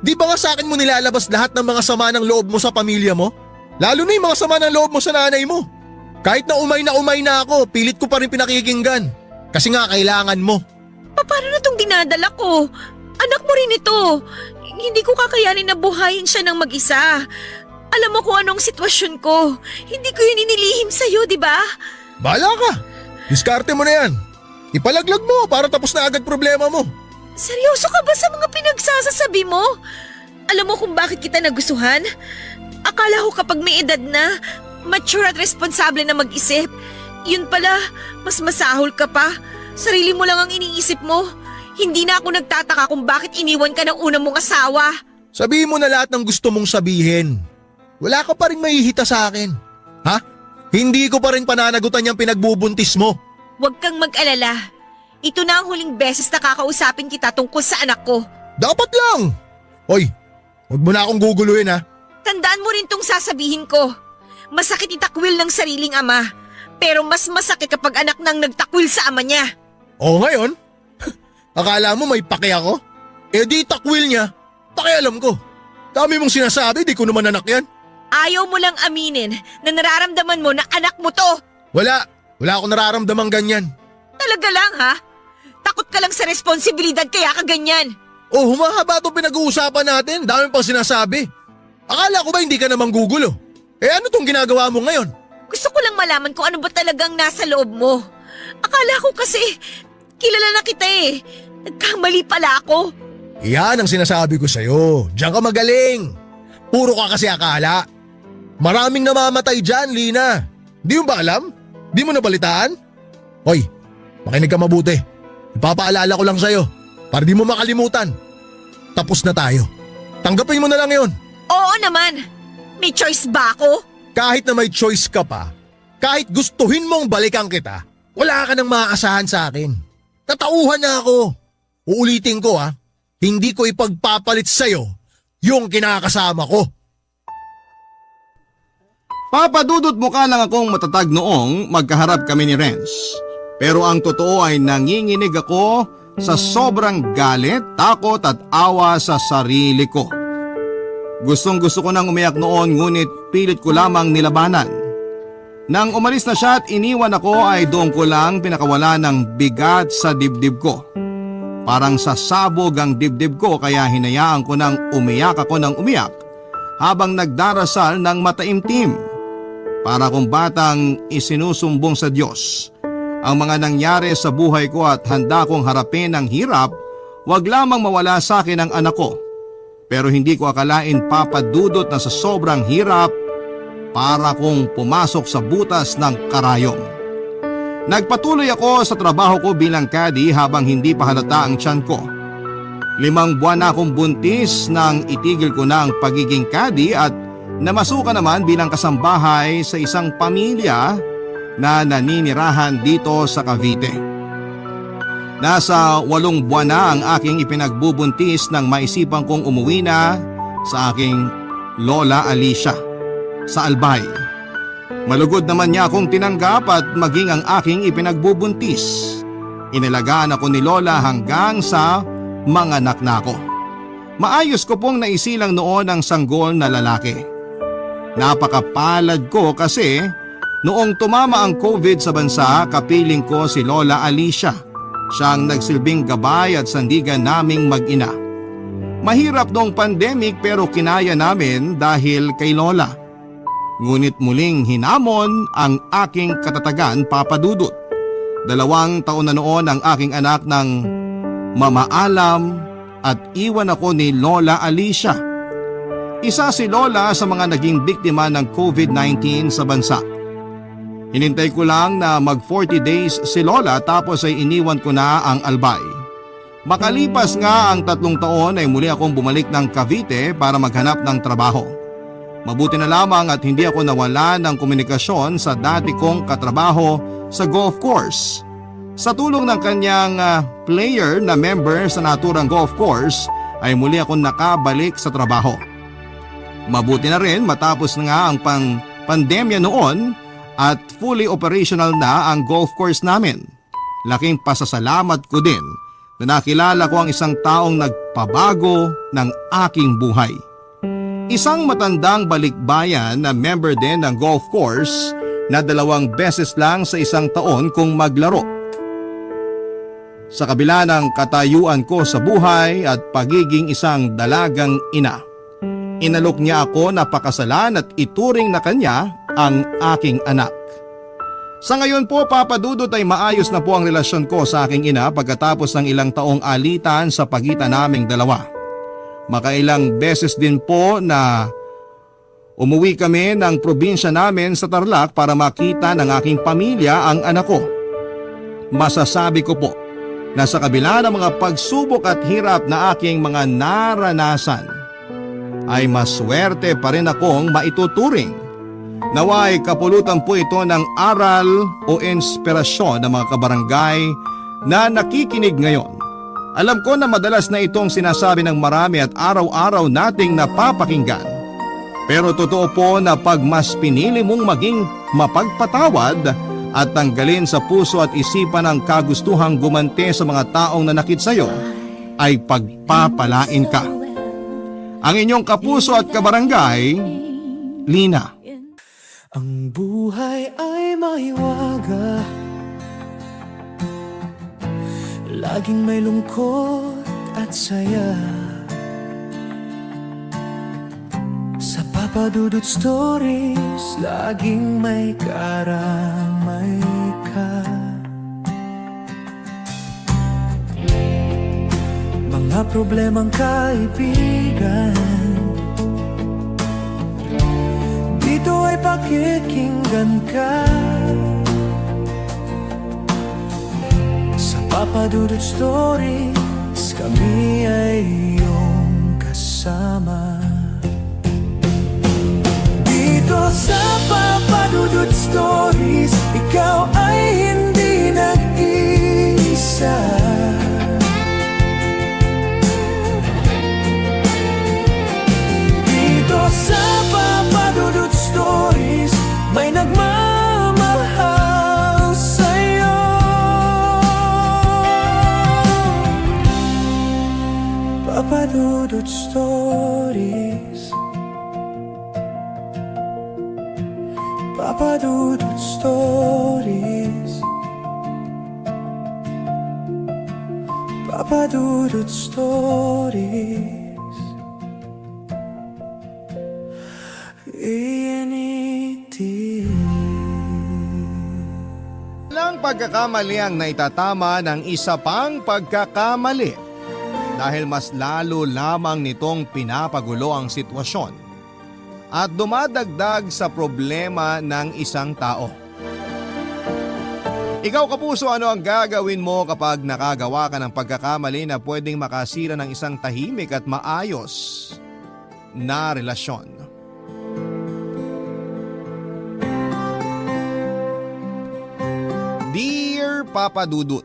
Di ba nga sa akin mo nilalabas lahat ng mga sama ng loob mo sa pamilya mo? Lalo na yung mga sama ng loob mo sa nanay mo. Kahit na umay na ako, pilit ko pa rin pinakikinggan. Kasi nga kailangan mo. Paano na tong dinadala ko? Anak mo rin ito. Hindi ko kakayanin na buhayin siya ng mag-isa. Alam mo kung anong sitwasyon ko. Hindi ko yun inilihim sa'yo, di ba? Bahala ka. Diskarte mo na yan. Ipalaglag mo para tapos na agad problema mo. Seryoso ka ba sa mga pinagsasasabi mo? Alam mo kung bakit kita nagustuhan? Akala ko kapag may edad na, mature at responsable na mag-isip. Yun pala, mas masahol ka pa. Sarili mo lang ang iniisip mo. Hindi na ako nagtataka kung bakit iniwan ka ng unang mong asawa. Sabihin mo na lahat ng gusto mong sabihin. Wala ka pa rin mahihita sa akin. Ha? Hindi ko pa rin pananagutan yung pinagbubuntis mo. Huwag kang mag-alala. Ito na ang huling beses na kakausapin kita tungkol sa anak ko. Dapat lang. Hoy, huwag mo na akong guguluhin ha. Tandaan mo rin tong sasabihin ko. Masakit itakwil ng sariling ama. Pero mas masakit kapag anak nang nagtakwil sa ama niya. O ngayon? Akala mo may pake ako? Eh di takwil niya. Pakialam ko. Dami mong sinasabi, di ko naman anak yan. Ayaw mo lang aminin na nararamdaman mo na anak mo to. Wala akong nararamdamang ganyan. Talaga lang ha? Takot ka lang sa responsibilidad kaya ka ganyan. Oh, humahaba itong pinag-uusapan natin. Dami pang sinasabi. Akala ko ba hindi ka naman gugulo? Eh ano tong ginagawa mo ngayon? Gusto ko lang malaman kung ano ba talagang nasa loob mo. Akala ko kasi kilala na kita eh. Nagkamali pala ako. Yan ang sinasabi ko sa'yo. Diyan ka magaling. Puro ka kasi akala. Maraming namamatay dyan, Lina. Di mo ba alam? Di mo nabalitaan? Hoy, makinig ka mabuti. Ipapaalala ko lang sa'yo para di mo makalimutan. Tapos na tayo. Tanggapin mo na lang yon. Oo naman. May choice ba ako? Kahit na may choice ka pa, kahit gustuhin mong balikan kita, wala ka nang maaasahan sa akin. Tatauhan na ako. Uulitin ko hindi ko ipagpapalit sa'yo yung kinakasama ko. Papadudot mukha lang akong matatag noong magkaharap kami ni Renz. Pero ang totoo ay nanginginig ako sa sobrang galit, takot at awa sa sarili ko. Gustong gusto ko nang umiyak noon ngunit pilit ko lamang nilabanan. Nang umalis na siya at iniwan ako ay doon ko lang pinakawala ng bigat sa dibdib ko. Parang sasabog ang dibdib ko kaya hinayaan ko nang umiyak ako ng umiyak habang nagdarasal ng mataimtim. Para kung batang isinusumbong sa Diyos ang mga nangyari sa buhay ko at handa kong harapin ang hirap, wag lamang mawala sa akin ang anak ko. Pero hindi ko akalain papadudot na sa sobrang hirap para kong pumasok sa butas ng karayom. Nagpatuloy ako sa trabaho ko bilang caddy habang hindi pa halata ang tiyan ko. 5 buwan na akong buntis nang itigil ko na ang pagiging caddy at namasukan naman bilang kasambahay sa isang pamilya na naninirahan dito sa Cavite. Nasa 8 buwan na ang aking ipinagbubuntis nang maisipan kong umuwi na sa aking Lola Alicia sa Albay. Malugod naman niya akong tinanggap at maging ang aking ipinagbubuntis. Inalagaan ako ni Lola hanggang sa manganak na ako. Maayos ko pong naisilang noon ang sanggol na lalaki. Napakapalad ko kasi noong tumama ang COVID sa bansa, kapiling ko si Lola Alicia. Siya ang nagsilbing gabay at sandigan naming mag-ina. Mahirap noong pandemic pero kinaya namin dahil kay Lola. Ngunit muling hinamon ang aking katatagan, papadudot. 2 taon na noon ang aking anak ng mamaalam at iwan ako ni Lola Alicia. Isa si Lola sa mga naging biktima ng COVID-19 sa bansa. Hinintay ko lang na mag 40 days si Lola tapos ay iniwan ko na ang Albay. Makalipas nga ang 3 taon ay muli akong bumalik ng Cavite para maghanap ng trabaho. Mabuti na lamang at hindi ako nawala ng komunikasyon sa dati kong katrabaho sa golf course. Sa tulong ng kanyang player na member sa naturang golf course ay muli akong nakabalik sa trabaho. Mabuti na rin matapos na nga ang pandemya noon at fully operational na ang golf course namin. Laking pasasalamat ko din na nakilala ko ang isang taong nagpabago ng aking buhay. Isang matandang balikbayan na member din ng golf course na 2 beses lang sa isang taon kung maglaro. Sa kabila ng katayuan ko sa buhay at pagiging isang dalagang ina, inalok niya ako na pakasalan at ituring na kanya ang aking anak. Sa ngayon po, papadudot ay maayos na po ang relasyon ko sa aking ina pagkatapos ng ilang taong alitan sa pagitan naming dalawa. Makailang beses din po na umuwi kami ng probinsya namin sa Tarlac para makita ng aking pamilya ang anak ko. Masasabi ko po na sa kabila ng mga pagsubok at hirap na aking mga naranasan, ay maswerte pa rin akong maituturing. Naway kapulutan po ito ng aral o inspirasyon ng mga kabarangay na nakikinig ngayon. Alam ko na madalas na itong sinasabi ng marami at araw-araw nating napapakinggan. Pero totoo po na pag mas pinili mong maging mapagpatawad at tanggalin sa puso at isipan ang kagustuhang gumante sa mga taong nanakit sa iyo, ay pagpapalain ka. Ang inyong kapuso at kabarangay, Lina. Ang buhay ay mahiwaga, laging may lungkot at saya. Sa Papa Dudut Stories, laging may karamay ka. Mga problemang kaibigan, dito ay pakikinggan ka. Sa Papa Dudut Stories, kami ay iyong kasama. Dito sa Papa Dudut Stories, ikaw ay hindi nag-iisa. Dito sa Papa Dudut Stories, may nagmamahal sa'yo. Papa Dudut Stories, Papa Dudut Stories, Papa Dudut Stories. Walang pagkakamali ang naitatama ng isa pang pagkakamali dahil mas lalo lamang nitong pinapagulo ang sitwasyon at dumadagdag sa problema ng isang tao. Ikaw kapuso, ano ang gagawin mo kapag nakagawa ka ng pagkakamali na pwedeng makasira ng isang tahimik at maayos na relasyon? Dear Papa Dudut,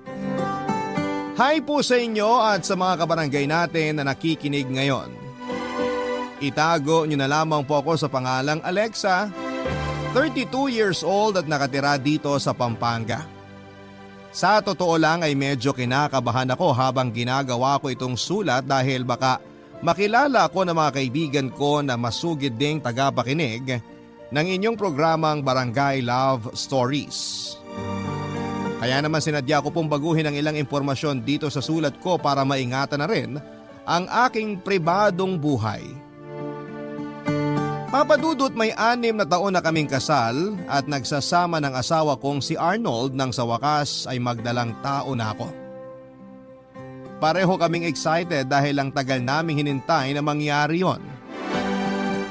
hi po sa inyo at sa mga kabarangay natin na nakikinig ngayon. Itago nyo na lamang po ako sa pangalang Alexa, 32 years old at nakatira dito sa Pampanga. Sa totoo lang ay medyo kinakabahan ako habang ginagawa ko itong sulat dahil baka makilala ko ng mga kaibigan ko na masugid ding tagapakinig ng inyong programang Barangay Love Stories. Kaya naman sinadya ko pong baguhin ang ilang impormasyon dito sa sulat ko para maingatan na rin ang aking pribadong buhay. Papa Dudut, may 6 na taon na kaming kasal at nagsasama ng asawa kong si Arnold nang sa wakas ay magdalang tao na ako. Pareho kaming excited dahil ang tagal naming hinintay na mangyari yon.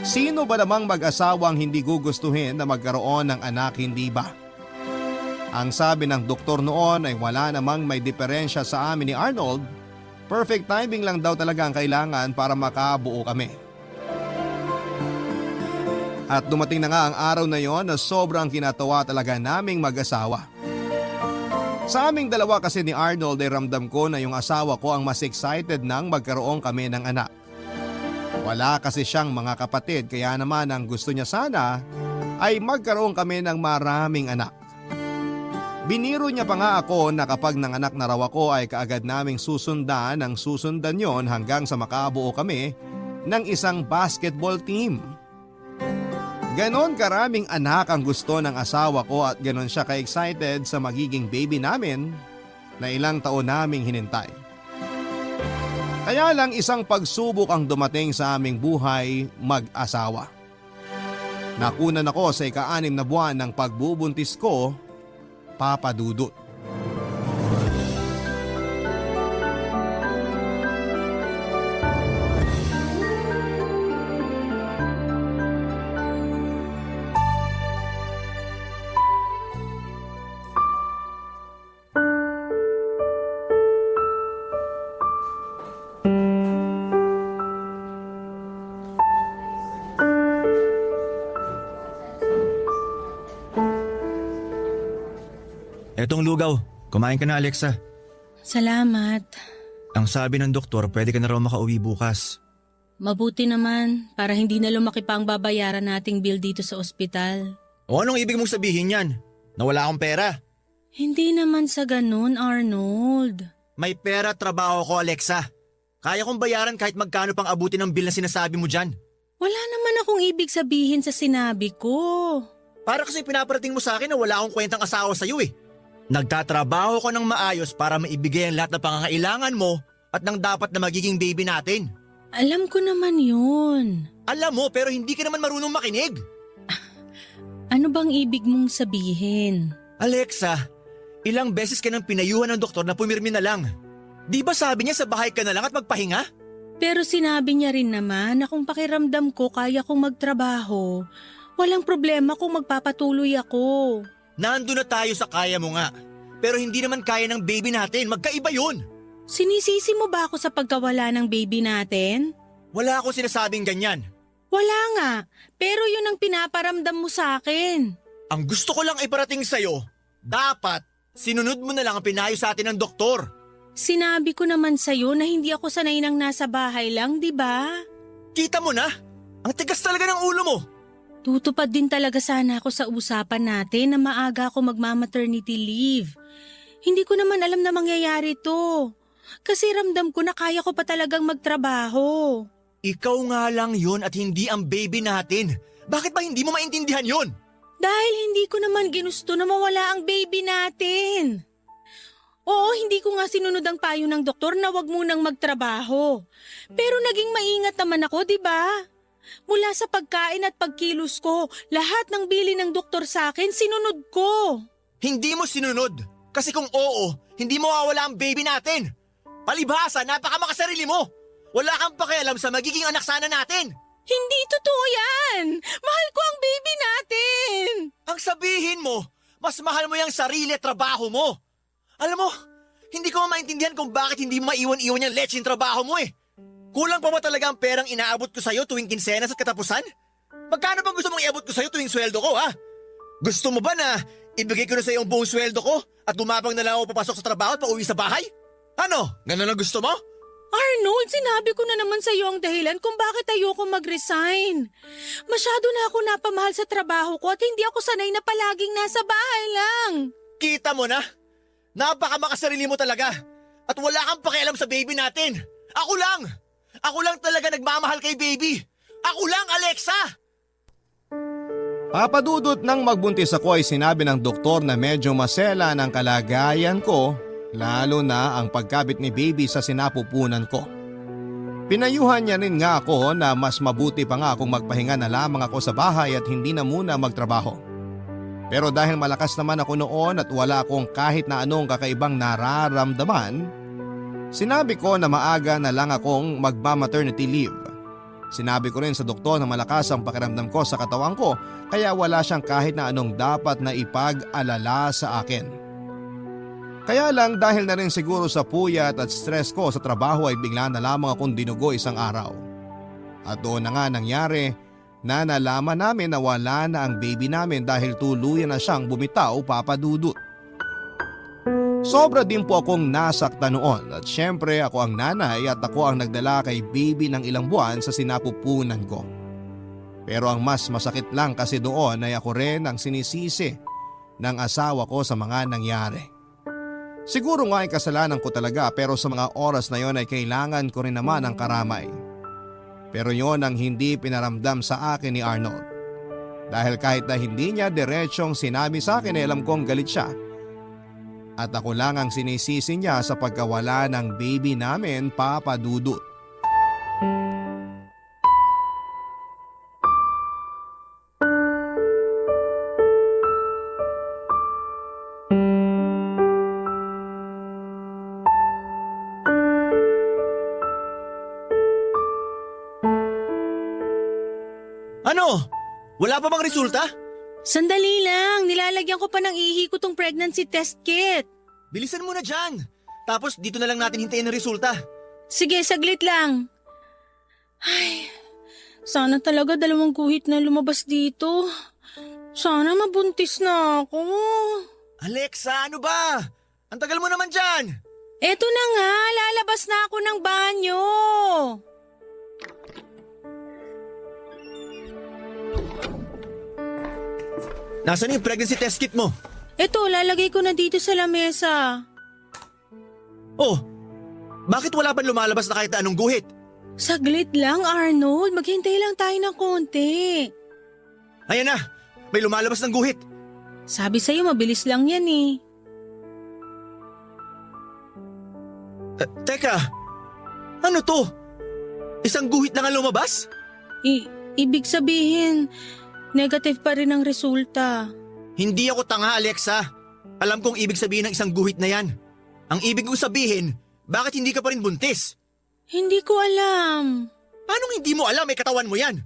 Sino ba namang mag-asawang hindi gugustuhin na magkaroon ng anak, hindi ba? Ang sabi ng doktor noon ay wala namang may diferensya sa amin ni Arnold. Perfect timing lang daw talaga ang kailangan para makabuo kami. At dumating na nga ang araw na yon na sobrang kinatawa talaga naming mag-asawa. Sa aming dalawa kasi ni Arnold ay ramdam ko na yung asawa ko ang mas excited nang magkaroon kami ng anak. Wala kasi siyang mga kapatid kaya naman ang gusto niya sana ay magkaroon kami ng maraming anak. Biniro niya pa nga ako na kapag nanganak na raw ako ay kaagad naming susundan ang susundan yon hanggang sa makabuo kami ng isang basketball team. Ganon karaming anak ang gusto ng asawa ko at ganon siya ka-excited sa magiging baby namin na ilang taon naming hinintay. Kaya lang isang pagsubok ang dumating sa aming buhay mag-asawa. Nakunan ako sa ika-6 na buwan ng pagbubuntis ko, Papa Dudut. Etong lugaw, kumain ka na Alexa. Salamat. Ang sabi ng doktor, pwede ka na raw makauwi bukas. Mabuti naman para hindi na lumaki pa ang babayaran nating bill dito sa ospital. O anong ibig mong sabihin yan? Nawala akong pera? Hindi naman sa ganun, Arnold. May pera trabaho ko Alexa. Kaya kong bayaran kahit magkano pang abutin ng bill na sinasabi mo dyan. Wala naman akong ibig sabihin sa sinabi ko. Para kasi pinaparating mo sa akin na wala akong kwentang asawa sa'yo eh. Nagtatrabaho ko ng maayos para maibigay ang lahat ng pangangailangan mo at ng dapat na magiging baby natin. Alam ko naman yun. Alam mo pero hindi ka naman marunong makinig. Ano bang ibig mong sabihin? Alexa, ilang beses ka nang pinayuhan ng doktor na pumirmi na lang. Di ba sabi niya sa bahay ka na lang at magpahinga? Pero sinabi niya rin naman na kung pakiramdam ko kaya kong magtrabaho, walang problema kung magpapatuloy ako. Nandun na tayo sa kaya mo nga. Pero hindi naman kaya ng baby natin, magkaiba yun. Sinisisi mo ba ako sa pagkawala ng baby natin? Wala akong sinasabing ganyan. Wala nga, pero yun ang pinaparamdam mo sa akin. Ang gusto ko lang iparating sa'yo, dapat sinunod mo na lang ang pinayo sa atin ng doktor. Sinabi ko naman sa'yo na hindi ako sanay nang nasa bahay lang, di ba? Kita mo na? Ang tigas talaga ng ulo mo. Tutupad din talaga sana ako sa usapan natin na maaga ako magma-maternity leave. Hindi ko naman alam na mangyayari to. Kasi ramdam ko na kaya ko pa talagang magtrabaho. Ikaw nga lang yun at hindi ang baby natin. Bakit ba hindi mo maintindihan yun? Dahil hindi ko naman ginusto na mawala ang baby natin. Oo, hindi ko nga sinunod ang payo ng doktor na wag munang magtrabaho. Pero naging maingat naman ako, di ba? Mula sa pagkain at pagkilos ko, lahat ng bili ng doktor sa akin, sinunod ko. Hindi mo sinunod. Kasi kung oo, hindi mawawala ang baby natin. Palibhasa, napakamakasarili mo. Wala kang pakialam sa magiging anak sana natin. Hindi totoo yan! Mahal ko ang baby natin! Ang sabihin mo, mas mahal mo yung sarili at trabaho mo. Alam mo, hindi ko maintindihan kung bakit hindi mo maiwan-iwan yung lecheng trabaho mo eh. Kulang pa ba talaga ang perang inaabot ko sa'yo tuwing kinsenas at katapusan? Magkano bang gusto mong iabot ko sa'yo tuwing sweldo ko ha? Gusto mo ba na ibigay ko na sa'yo ang buong sweldo ko at gumapang na lang ako papasok sa trabaho at pauwi sa bahay? Ano? Ganun ang gusto mo? Arnold, sinabi ko na naman sa iyo ang dahilan kung bakit ayoko mag-resign. Masyado na ako napamahal sa trabaho ko at hindi ako sanay na palaging nasa bahay lang. Kita mo na? Napakamakasarili mo talaga. At wala kang pakialam sa baby natin. Ako lang! Ako lang talaga nagmamahal kay baby. Ako lang, Alexa! Papadudot nang magbuntis ako ay sinabi ng doktor na medyo masela ng kalagayan ko, lalo na ang pagkabit ni baby sa sinapupunan ko. Pinayuhan niya rin nga ako na mas mabuti pa nga kung magpahinga na lamang ako sa bahay at hindi na muna magtrabaho. Pero dahil malakas naman ako noon at wala akong kahit na anong kakaibang nararamdaman, sinabi ko na maaga na lang akong magma-maternity leave. Sinabi ko rin sa doktor na malakas ang pakiramdam ko sa katawan ko kaya wala siyang kahit na anong dapat na ipag-alala sa akin. Kaya lang dahil na rin siguro sa puyat at stress ko sa trabaho ay bigla na lamang akong dinugo isang araw. At doon na nga nangyari na nalaman namin na wala na ang baby namin dahil tuluyan na siyang bumitaw, Papa Dudut. Sobra din po akong nasakta noon at syempre ako ang nanay at ako ang nagdala kay baby ng ilang buwan sa sinapupunan ko. Pero ang mas masakit lang kasi doon ay ako rin ang sinisisi ng asawa ko sa mga nangyari. Siguro nga ay kasalanan ko talaga pero sa mga oras na yon ay kailangan ko rin naman ang karamay. Pero yon ang hindi pinaramdam sa akin ni Arnold. Dahil kahit na hindi niya diretsyong sinabi sa akin ay alam kong galit siya. At ako lang ang sinisisi niya sa pagkawala ng baby namin, Papa Dudut. Ano? Wala pa bang resulta? Sandali lang, nilalagyan ko pa ng ihi ko tong pregnancy test kit. Bilisan mo na dyan. Tapos dito na lang natin hintayin ang resulta. Sige, saglit lang. Ay, sana talaga 2 guhit na lumabas dito. Sana mabuntis na ako. Alexa, ano ba? Ang tagal mo naman dyan. Eto na nga, lalabas na ako ng banyo. Nasaan yung pregnancy test kit mo? Eto, lalagay ko na dito sa lamesa. Oh, Bakit wala pa lumalabas na kahit na anong guhit? Saglit lang, Arnold. Maghintay lang tayo ng konti. Ayan na, may lumalabas ng guhit. Sabi sa'yo, mabilis lang yan eh. Teka, ano to? Isang guhit lang ang lumabas? Ibig sabihin, negative pa rin ang resulta. Hindi ako tanga, Alexa. Alam kong ibig sabihin ng isang guhit na yan. Ang ibig kong sabihin, bakit hindi ka pa rin buntis? Hindi ko alam. Paano hindi mo alam, may katawan mo yan?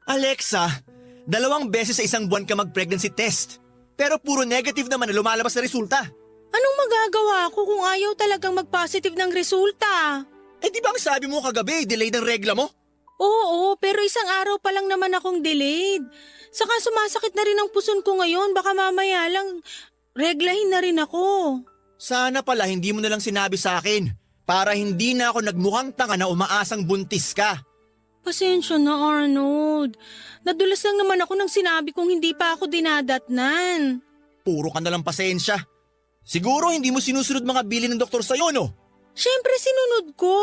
Alexa, 2 beses sa isang buwan ka mag-pregnancy test. Pero puro negative naman na lumalabas na resulta. Anong magagawa ko kung ayaw talagang mag-positive ng resulta? Eh di ba ang sabi mo kagabi, delayed ang regla mo? Oo, pero isang araw pa lang naman akong delayed. Saka sumasakit na rin ang puson ko ngayon. Baka mamaya lang reglahin na rin ako. Sana pala hindi mo na lang sinabi sa akin para hindi na ako nagmukhang tanga na umaasang buntis ka. Pasensya na, Arnold. Nadulas lang naman ako nang sinabi kong hindi pa ako dinadatnan. Puro ka nalang pasensya. Siguro hindi mo sinusunod mga bili ng doktor sa'yo, no? Siyempre sinunod ko.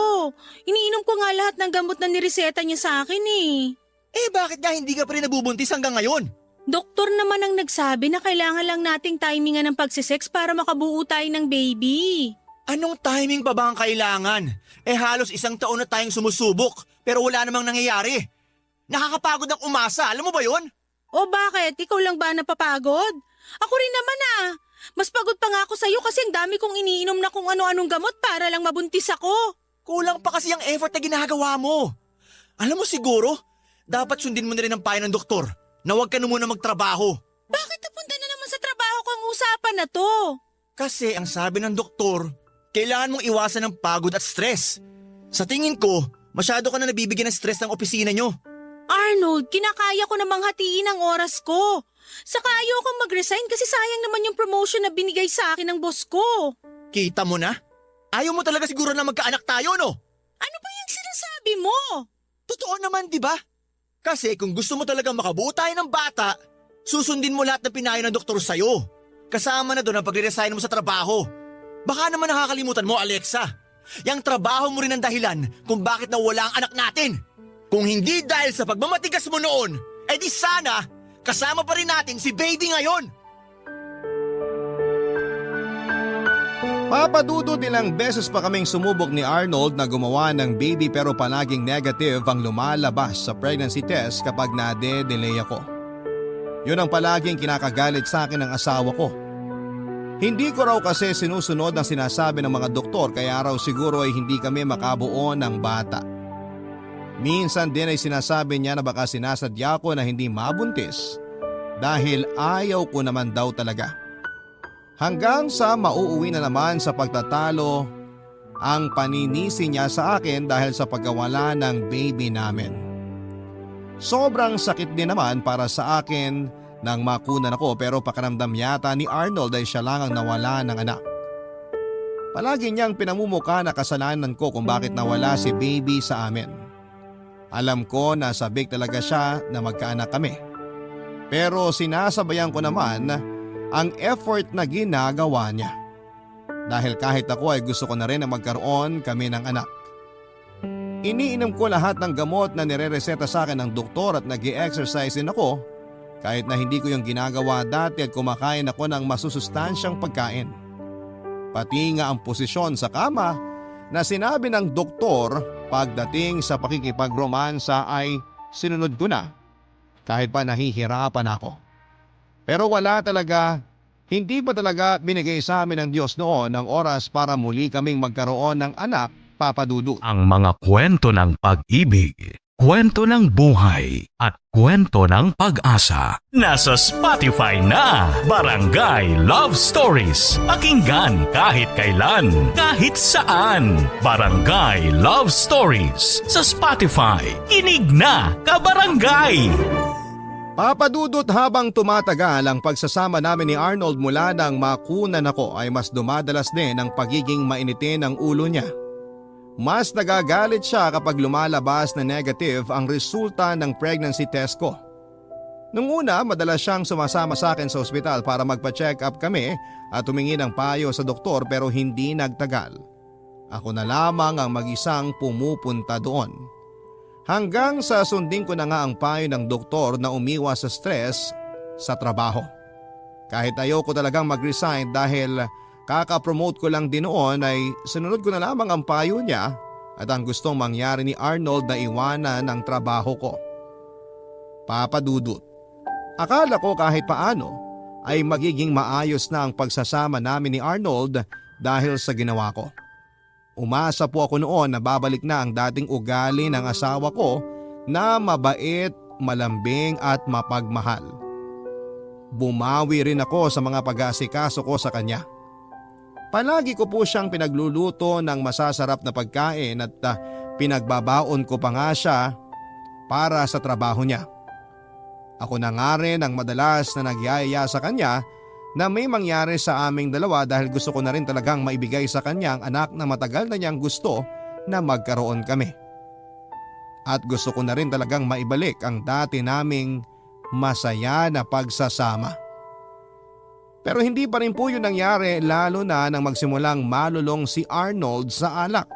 Iniinom ko nga lahat ng gamot na nireseta niya sa akin eh. Eh bakit nga hindi ka pa rin nabubuntis hanggang ngayon? Doktor naman ang nagsabi na kailangan lang nating timingan ng pagsisex para makabuo tayo ng baby. Anong timing pa ba ang kailangan? Eh halos 1 taon na tayong sumusubok pero wala namang nangyayari. Nakakapagod ang umasa, alam mo ba yon? O bakit? Ikaw lang ba napapagod? Ako rin naman ah. Mas pagod pa nga ako sa'yo kasi ang dami kong iniinom na kung ano-anong gamot para lang mabuntis ako. Kulang pa kasi ang effort na ginagawa mo. Alam mo siguro, dapat sundin mo na rin ang payo ng doktor na huwag ka na muna magtrabaho. Bakit napunta na naman sa trabaho ko ang usapan na to? Kasi ang sabi ng doktor, kailangan mong iwasan ng pagod at stress. Sa tingin ko, masyado ka na nabibigyan ng stress ng opisina nyo. Arnold, kinakaya ko namang hatiin ang oras ko. Saka ayokong mag-resign kasi sayang naman yung promotion na binigay sa akin ng boss ko. Kita mo na? Ayaw mo talaga siguro na magkaanak tayo, no? Ano ba yung sinasabi mo? Totoo naman, di ba? Kasi kung gusto mo talagang makabuo tayo ng bata, susundin mo lahat ng pinayo ng doktor sa'yo. Kasama na doon ang pagre-resign mo sa trabaho. Baka naman nakakalimutan mo, Alexa. Yang trabaho mo rin ang dahilan kung bakit nawala ang anak natin. Kung hindi dahil sa pagmamatigas mo noon, edi sana kasama pa rin natin si baby ngayon. Papadudod ilang beses pa kaming sumubok ni Arnold na gumawa ng baby pero palaging negative ang lumalabas sa pregnancy test kapag nade-delay ako. Yun ang palaging kinakagalit sa akin ng asawa ko. Hindi ko raw kasi sinusunod ang sinasabi ng mga doktor kaya raw siguro ay hindi kami makabuo ng bata. Minsan din ay sinasabi niya na baka sinasadya ko na hindi mabuntis dahil ayaw ko naman daw talaga. Hanggang sa mauuwi na naman sa pagtatalo ang paninisi niya sa akin dahil sa pagkawala ng baby namin. Sobrang sakit din naman para sa akin nang makunan ako pero pakiramdam yata ni Arnold ay siya lang ang nawala ng anak. Palagi niyang pinamumuka na kasalanan ko kung bakit nawala si baby sa amin. Alam ko na sabik talaga siya na magkaanak kami. Pero sinasabayan ko naman ang effort na ginagawa niya. Dahil kahit ako ay gusto ko na rin na magkaroon kami ng anak. Iniinom ko lahat ng gamot na nire-reseta sa akin ng doktor at nag-i-exercise din ako kahit na hindi ko yung ginagawa dati at kumakain ako ng masusustansyang pagkain. Pati nga ang posisyon sa kama na sinabi ng doktor pagdating sa pakikipag-romansa ay sinunod ko na kahit pa nahihirapan ako. Pero wala talaga, hindi pa talaga binigay sa amin ng Diyos noon ang oras para muli kaming magkaroon ng anak, Papa Dudu. Ang mga kwento ng pag-ibig, kwento ng buhay at kwento ng pag-asa. Nasa Spotify na, Barangay Love Stories. Pakinggan kahit kailan, kahit saan. Barangay Love Stories sa Spotify. Kinig na, kabarangay! Papa Dudut, habang tumatagal ang pagsasama namin ni Arnold mula nang makunan ako ay mas dumadalas din ang pagiging mainitin ng ulo niya. Mas nagagalit siya kapag lumalabas na negative ang resulta ng pregnancy test ko. Nung una, madalas siyang sumasama sa akin sa ospital para magpa-check up kami at humingi ng payo sa doktor pero hindi nagtagal. Ako na lamang ang mag-isang pumupunta doon. Hanggang sa sundin ko na nga ang payo ng doktor na umiwas sa stress sa trabaho. Kahit ayoko talagang mag-resign dahil kaka-promote ko lang din noon ay sinunod ko na lamang ang payo niya at ang gustong mangyari ni Arnold na iwanan ang trabaho ko. Papa Dudut, akala ko kahit paano ay magiging maayos na ang pagsasama namin ni Arnold dahil sa ginawa ko. Umasa po ako noon na babalik na ang dating ugali ng asawa ko na mabait, malambing at mapagmahal. Bumawi rin ako sa mga pag-aasikaso ko sa kanya. Palagi ko po siyang pinagluluto ng masasarap na pagkain at pinagbabaon ko pa nga siya para sa trabaho niya. Ako na nga rin ang madalas na nagyayaya sa kanya na may mangyari sa aming dalawa dahil gusto ko na rin talagang maibigay sa kanya ang anak na matagal na niyang gusto na magkaroon kami. At gusto ko na rin talagang maibalik ang dati naming masaya na pagsasama. Pero hindi pa rin po yun nangyari lalo na nang magsimulang malulong si Arnold sa alak.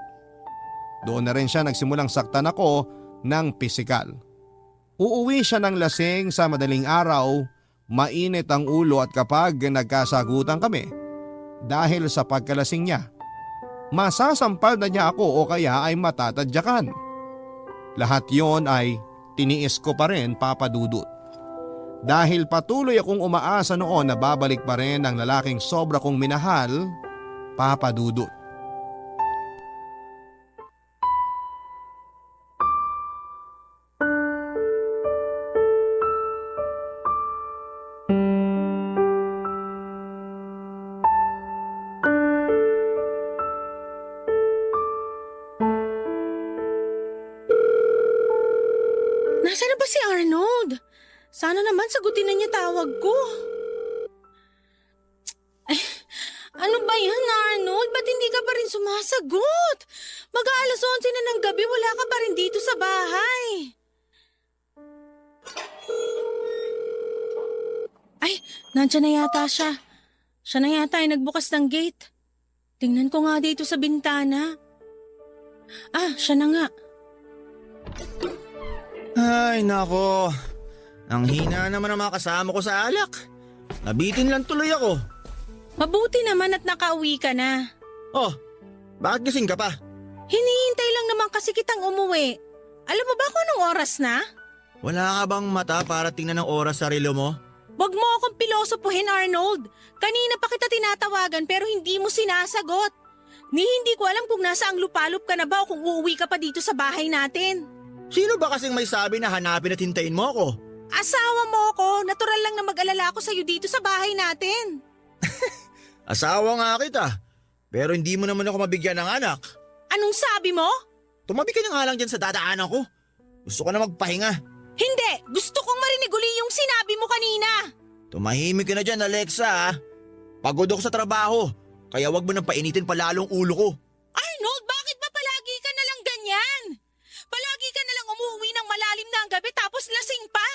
Doon na rin siya nagsimulang saktan ako ng pisikal. Uuwi siya ng lasing sa madaling araw, mainit ang ulo at kapag nagkasagutan kami dahil sa pagkalasing niya, masasampal na niya ako o kaya ay matatadyakan. Lahat yon ay tiniis ko pa rin, Papa Dudut. Dahil patuloy akong umaasa noon na babalik pa rin ang lalaking sobra kong minahal, Papa Dudut. Nasaan na ba si Arnold? Sana naman sagutin na niya tawag ko. Ay, ano ba yan, Arnold? Ba't hindi ka pa rin sumasagot? Mag-aalas 11 na ng gabi, wala ka pa rin dito sa bahay. Ay, nandiyan na yata siya. Siya na yata ay nagbukas ng gate. Tingnan ko nga dito sa bintana. Ah, siya na nga. Ay, nako. Ang hina naman ang mga kasama ko sa alak. Nabitin lang tuloy ako. Mabuti naman at nakauwi ka na. Oh, bakit gising ka pa? Hinihintay lang naman kasi kitang umuwi. Alam mo ba kung anong oras na? Wala ka bang mata para tingnan ng oras sa relo mo? Huwag mo akong pilosopuhin, Arnold. Kanina pa kita tinatawagan pero hindi mo sinasagot. Hindi ko alam kung nasa ang lupalop ka na ba o kung uuwi ka pa dito sa bahay natin. Sino ba kasing may sabi na hanapin at hintayin mo ako? Asawa mo ko. Natural lang na mag-alala ako sa'yo dito sa bahay natin. Asawa nga kita. Pero hindi mo naman ako mabigyan ng anak. Anong sabi mo? Tumabi ka na nga lang dyan sa dadaanan ko. Gusto ko na magpahinga. Hindi! Gusto kong marinig uli yung sinabi mo kanina. Tumahimik ka na dyan, Alexa. Pagod ako sa trabaho. Kaya wag mo nang painitin palalong ulo ko. Arnold, bakit ba palagi ka na lang ganyan? Palagi ka na lang umuwi ng malalim na ang gabi tapos lasing pa.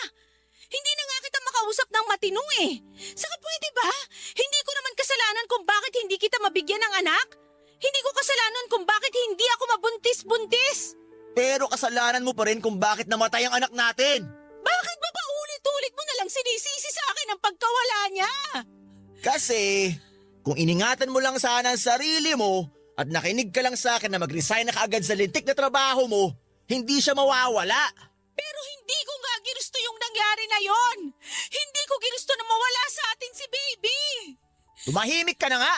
Hindi na nga kita makausap ng matino eh. Saka pwede ba? Hindi ko naman kasalanan kung bakit hindi kita mabigyan ng anak. Hindi ko kasalanan kung bakit hindi ako mabuntis-buntis. Pero kasalanan mo pa rin kung bakit namatay ang anak natin. Bakit ba paulit-ulit mo na lang sinisisi sa akin ang pagkawala niya? Kasi kung iningatan mo lang sana ang sarili mo at nakinig ka lang sa akin na mag-resign na kaagad sa lintik na trabaho mo, hindi siya mawawala. Pero hindi ko nga ginusto yung nangyari na yon. Hindi ko ginusto na mawala sa atin si baby. Tumahimik ka na nga.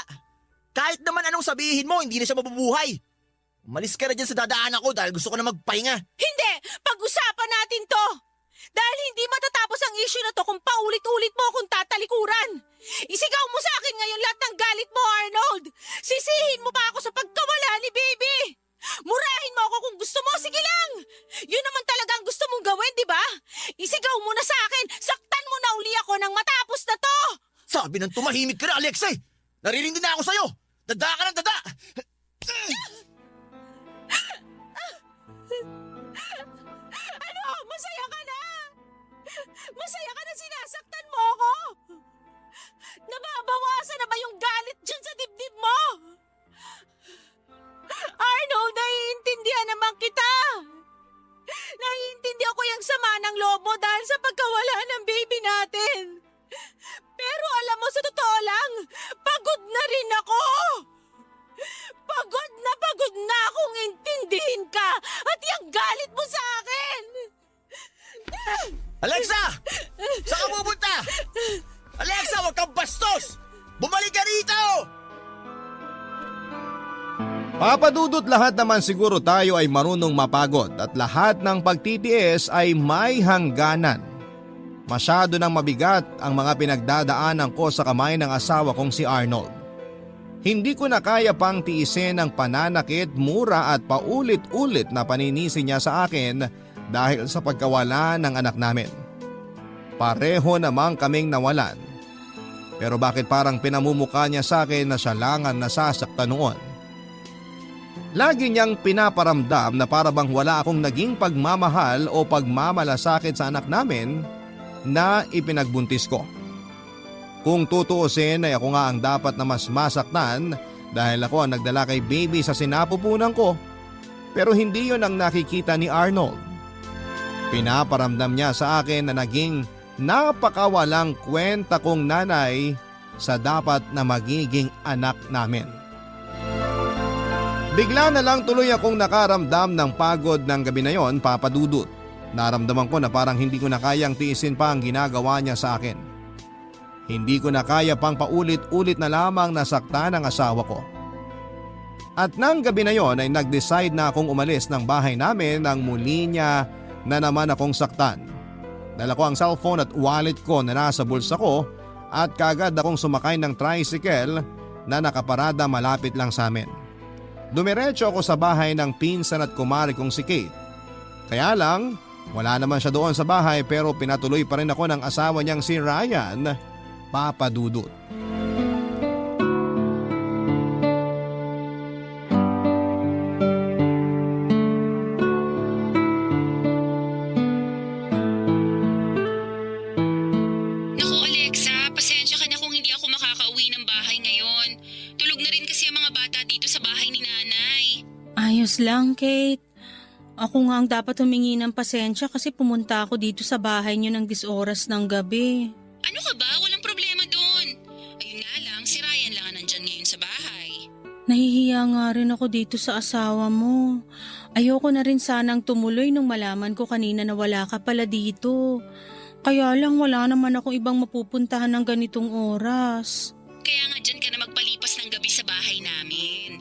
Kahit naman anong sabihin mo, hindi na siya mabubuhay. Umalis ka na dyan sa dadaanan ko dahil gusto ko na magpahinga. Hindi! Pag-usapan natin to! Dahil hindi matatapos ang issue na to kung paulit-ulit mo akong tatalikuran. Isigaw mo sa akin ngayon lahat ng galit mo, Arnold! Sisihin mo pa ako sa pagkawala ni baby! Murahin mo ako kung gusto mo, sige lang! Yun naman talaga ang gusto mong gawin, di ba? Isigaw mo na sa akin, saktan mo na uli ako nang matapos na to! Sabi ng tumahimik ka na, Alexei! Naririnig na ako sa'yo! Dada ka ng dada! Ano? Masaya ka na? Masaya ka na sinasaktan mo ako? Nababawasan na ba yung galit dyan sa dibdib mo? Papadudot, lahat naman siguro tayo ay marunong mapagod at lahat ng pagtitiis ay may hangganan. Masyado nang mabigat ang mga pinagdadaanan ko sa kamay ng asawa kong si Arnold. Hindi ko na kaya pang tiisin ang pananakit, mura at paulit-ulit na paninisi niya sa akin dahil sa pagkawala ng anak namin. Pareho namang kaming nawalan. Pero bakit parang pinamumukha niya sa akin na siya lang ang nasasaktan noon? Lagi niyang pinaparamdam na para bang wala akong naging pagmamahal o pagmamalasakit sa anak namin na ipinagbuntis ko. Kung tutuusin ay ako nga ang dapat na mas masaktan dahil ako ang nagdala kay baby sa sinapupunan ko, pero hindi yon ang nakikita ni Arnold. Pinaparamdam niya sa akin na naging napakawalang kwenta kong nanay sa dapat na magiging anak namin. Bigla na lang tuloy akong nakaramdam ng pagod ng gabi na yon, Papa Dudut. Naramdaman ko na parang hindi ko na kayang tiisin pa ang ginagawa niya sa akin. Hindi ko na kaya pang paulit-ulit na lamang nasaktan ang asawa ko. At nang gabi na yon ay nag-decide na akong umalis ng bahay namin nang muli niya na naman akong saktan. Dala ko ang cellphone at wallet ko na nasa bulsa ko at kagad akong sumakay ng tricycle na nakaparada malapit lang sa amin. Dumiretso ako sa bahay ng pinsan at kumari kong si Kate. Kaya lang, wala naman siya doon sa bahay pero pinatuloy pa rin ako ng asawa niyang si Ryan, Papa Dudut. Naku Alexa, pasensya ka na kung hindi ako makakauwi ng bahay ngayon. Tulog na rin kasi ang mga bata dito sa bahay ni nanay. Ayos lang, Kate. Ako nga ang dapat humingi ng pasensya kasi pumunta ako dito sa bahay niyo ng 10 oras ng gabi. Ano ka ba? Walang problema doon. Ayun nga lang, si Ryan lang ang nandyan ngayon sa bahay. Nahihiya nga rin ako dito sa asawa mo. Ayoko na rin sanang tumuloy nung malaman ko kanina na wala ka pala dito. Kaya lang wala naman akong ibang mapupuntahan ng ganitong oras. Kaya nga dyan ka na magpalipas ng gabi sa bahay namin.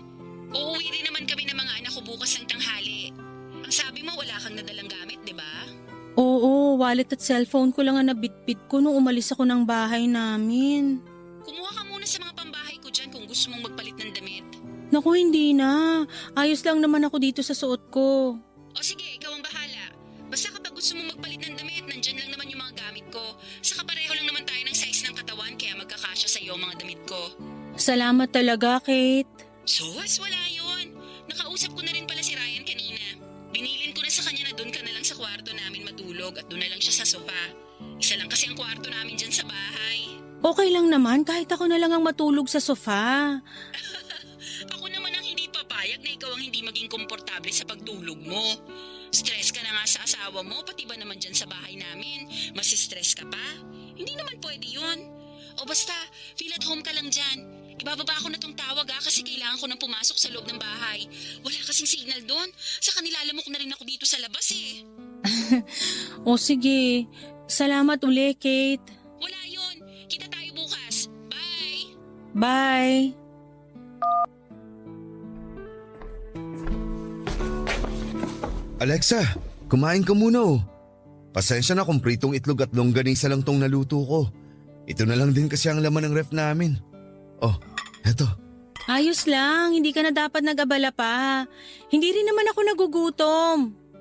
Uuwi rin naman kami ng mga anak ko bukas ng tanghali. Ang sabi mo wala kang nadalang gamit, di ba? Oo, wallet at cellphone ko lang ang nabitbit ko nung umalis ako ng bahay namin. Kumuha ka muna sa mga pambahay ko dyan kung gusto mong magpalit ng damit. Naku, hindi na. Ayos lang naman ako dito sa suot ko. O sige, ikaw ang bahala. Basta kapag gusto mong magpalit ng damit, nandyan lang naman yung mga gamit ko. Saka pareho lang naman tayo ng size ng katawan kaya magkakasya sa iyo ang mga damit ko. Salamat talaga, Kate. Sus, wala yun. Nakausap ko na rin pala si Ryan kanina. Binilin ko na sa kanya na doon ka na lang sa kwarto namin matulog at doon na lang siya sa sofa. Isa lang kasi ang kwarto namin dyan sa bahay. Okay lang naman kahit ako na lang ang matulog sa sofa. Ako naman ang hindi papayag na ikaw ang hindi maging komportable sa pagtulog mo. Stress ka na nga sa asawa mo, pati ba naman dyan sa bahay namin? Mas stress ka pa? Hindi naman pwede yun. O basta, feel at home ka lang dyan. Ibababa ako na tong tawag kasi kailangan ko nang pumasok sa loob ng bahay. Wala kasing signal doon. Saka nilalamok na rin ako dito sa labas eh. O sige, salamat uli, Kate. Wala yun. Kita tayo bukas. Bye! Bye! Alexa, kumain ka muna oh. Pasensya na kung pritong itlog at longganisa lang tong naluto ko. Ito na lang din kasi ang laman ng ref namin. Oh, eto. Ayos lang, hindi ka na dapat nag-abala pa. Hindi rin naman ako nagugutom.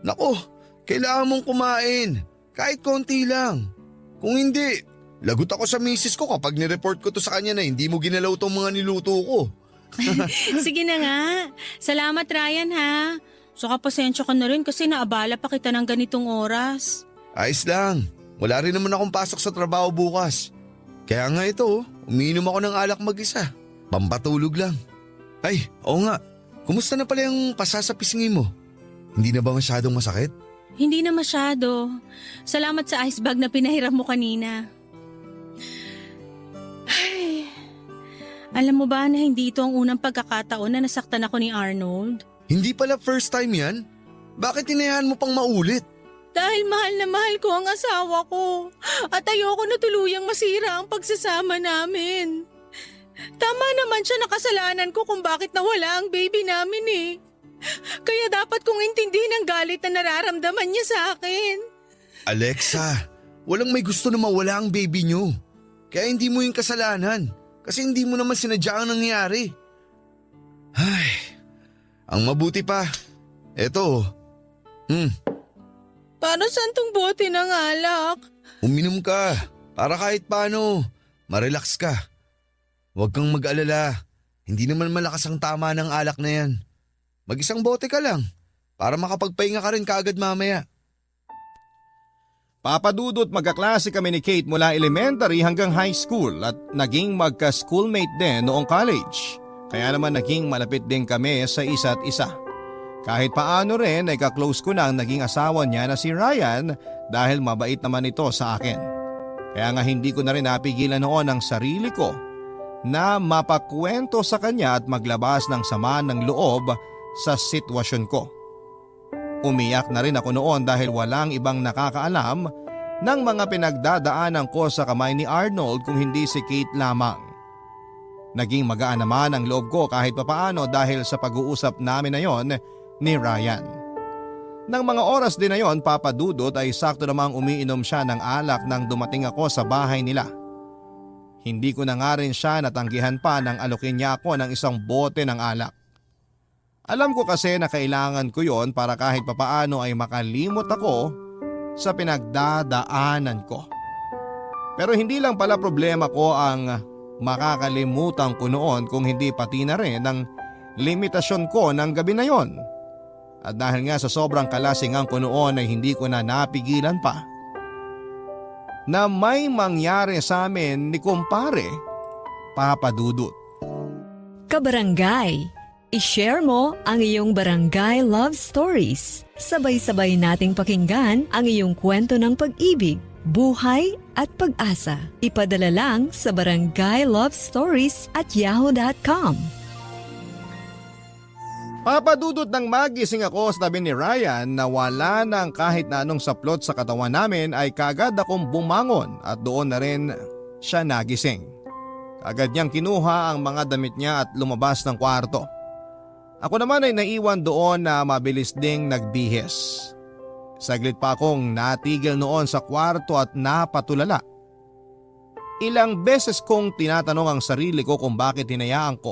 Nako, kailangan mong kumain. Kahit konti lang. Kung hindi, lagot ako sa misis ko kapag nireport ko to sa kanya na hindi mo ginalaw tong mga niluto ko. Sige na nga. Salamat Ryan ha. Saka pasensya ka na rin kasi naabala pa kita ng ganitong oras. Ayos lang. Wala rin naman akong pasok sa trabaho bukas. Kaya nga ito, umiinom ako ng alak mag-isa. Pampatulog lang. Ay, oo nga. Kumusta na pala yung pasa sa pisngi mo? Hindi na ba masyadong masakit? Hindi na masyado. Salamat sa ice bag na pinahiram mo kanina. Ay, alam mo ba na hindi ito ang unang pagkakataon na nasaktan ako ni Arnold? Hindi pala first time yan? Bakit tinayaan mo pang maulit? Dahil mahal na mahal ko ang asawa ko at ayoko na tuluyang masira ang pagsasama namin. Tama naman siya na kasalanan ko kung bakit nawala ang baby namin eh. Kaya dapat kong intindihin ang galit na nararamdaman niya sa akin. Alexa, walang may gusto na mawala ang baby nyo. Kaya hindi mo yung kasalanan. Kasi hindi mo naman sinadya ang nangyari. Ay, ang mabuti pa. Eto. Para saan tong bote ng alak? Uminom ka. Para kahit paano, marelax ka. Huwag kang mag-alala. Hindi naman malakas ang tama ng alak na yan. Mag-isang bote ka lang. Para makapagpahinga ka rin kaagad mamaya. Papadudot magkaklase kami ni Kate mula elementary hanggang high school at naging magka-schoolmate din noong college. Kaya naman naging malapit din kami sa isa't isa. Kahit paano rin ay kaklose ko na ang naging asawa niya na si Ryan dahil mabait naman ito sa akin. Kaya nga hindi ko na rin napigilan noon ang sarili ko na mapakwento sa kanya at maglabas ng sama ng loob sa sitwasyon ko. Umiyak na rin ako noon dahil walang ibang nakakaalam ng mga pinagdadaanan ko sa kamay ni Arnold kung hindi si Kate lamang. Naging magaan naman ang loob ko kahit papaano dahil sa pag-uusap namin na yon ni Ryan. Nang mga oras din na yon, papadudot ay sakto namang umiinom siya ng alak nang dumating ako sa bahay nila. Hindi ko na nga rin siya natanggihan pa nang alokin niya ako ng isang bote ng alak. Alam ko kasi na kailangan ko yon para kahit papaano ay makalimot ako sa pinagdadaanan ko. Pero hindi lang pala problema ko ang makakalimutan ko noon kung hindi pati na rin ang limitasyon ko ng gabi na yon. At dahil nga sa sobrang kalasingan ko noon ay hindi ko na napigilan pa na may mangyari sa amin ni kumpare Papadudot. Kabarangay, i-share mo ang iyong barangay love stories. Sabay-sabay nating pakinggan ang iyong kwento ng pag-ibig, buhay at pag-asa. Ipadala lang sa barangaylovestories@yahoo.com. Papadudot ng magising ako sa tabi ni Ryan na wala nang kahit na anong saplot sa katawan namin ay kagad akong bumangon at doon na rin siya nagising. Agad niyang kinuha ang mga damit niya at lumabas ng kwarto. Ako naman ay naiwan doon na mabilis ding nagbihis. Saglit pa akong natigil noon sa kwarto at napatulala. Ilang beses kong tinatanong ang sarili ko kung bakit hinayaan ko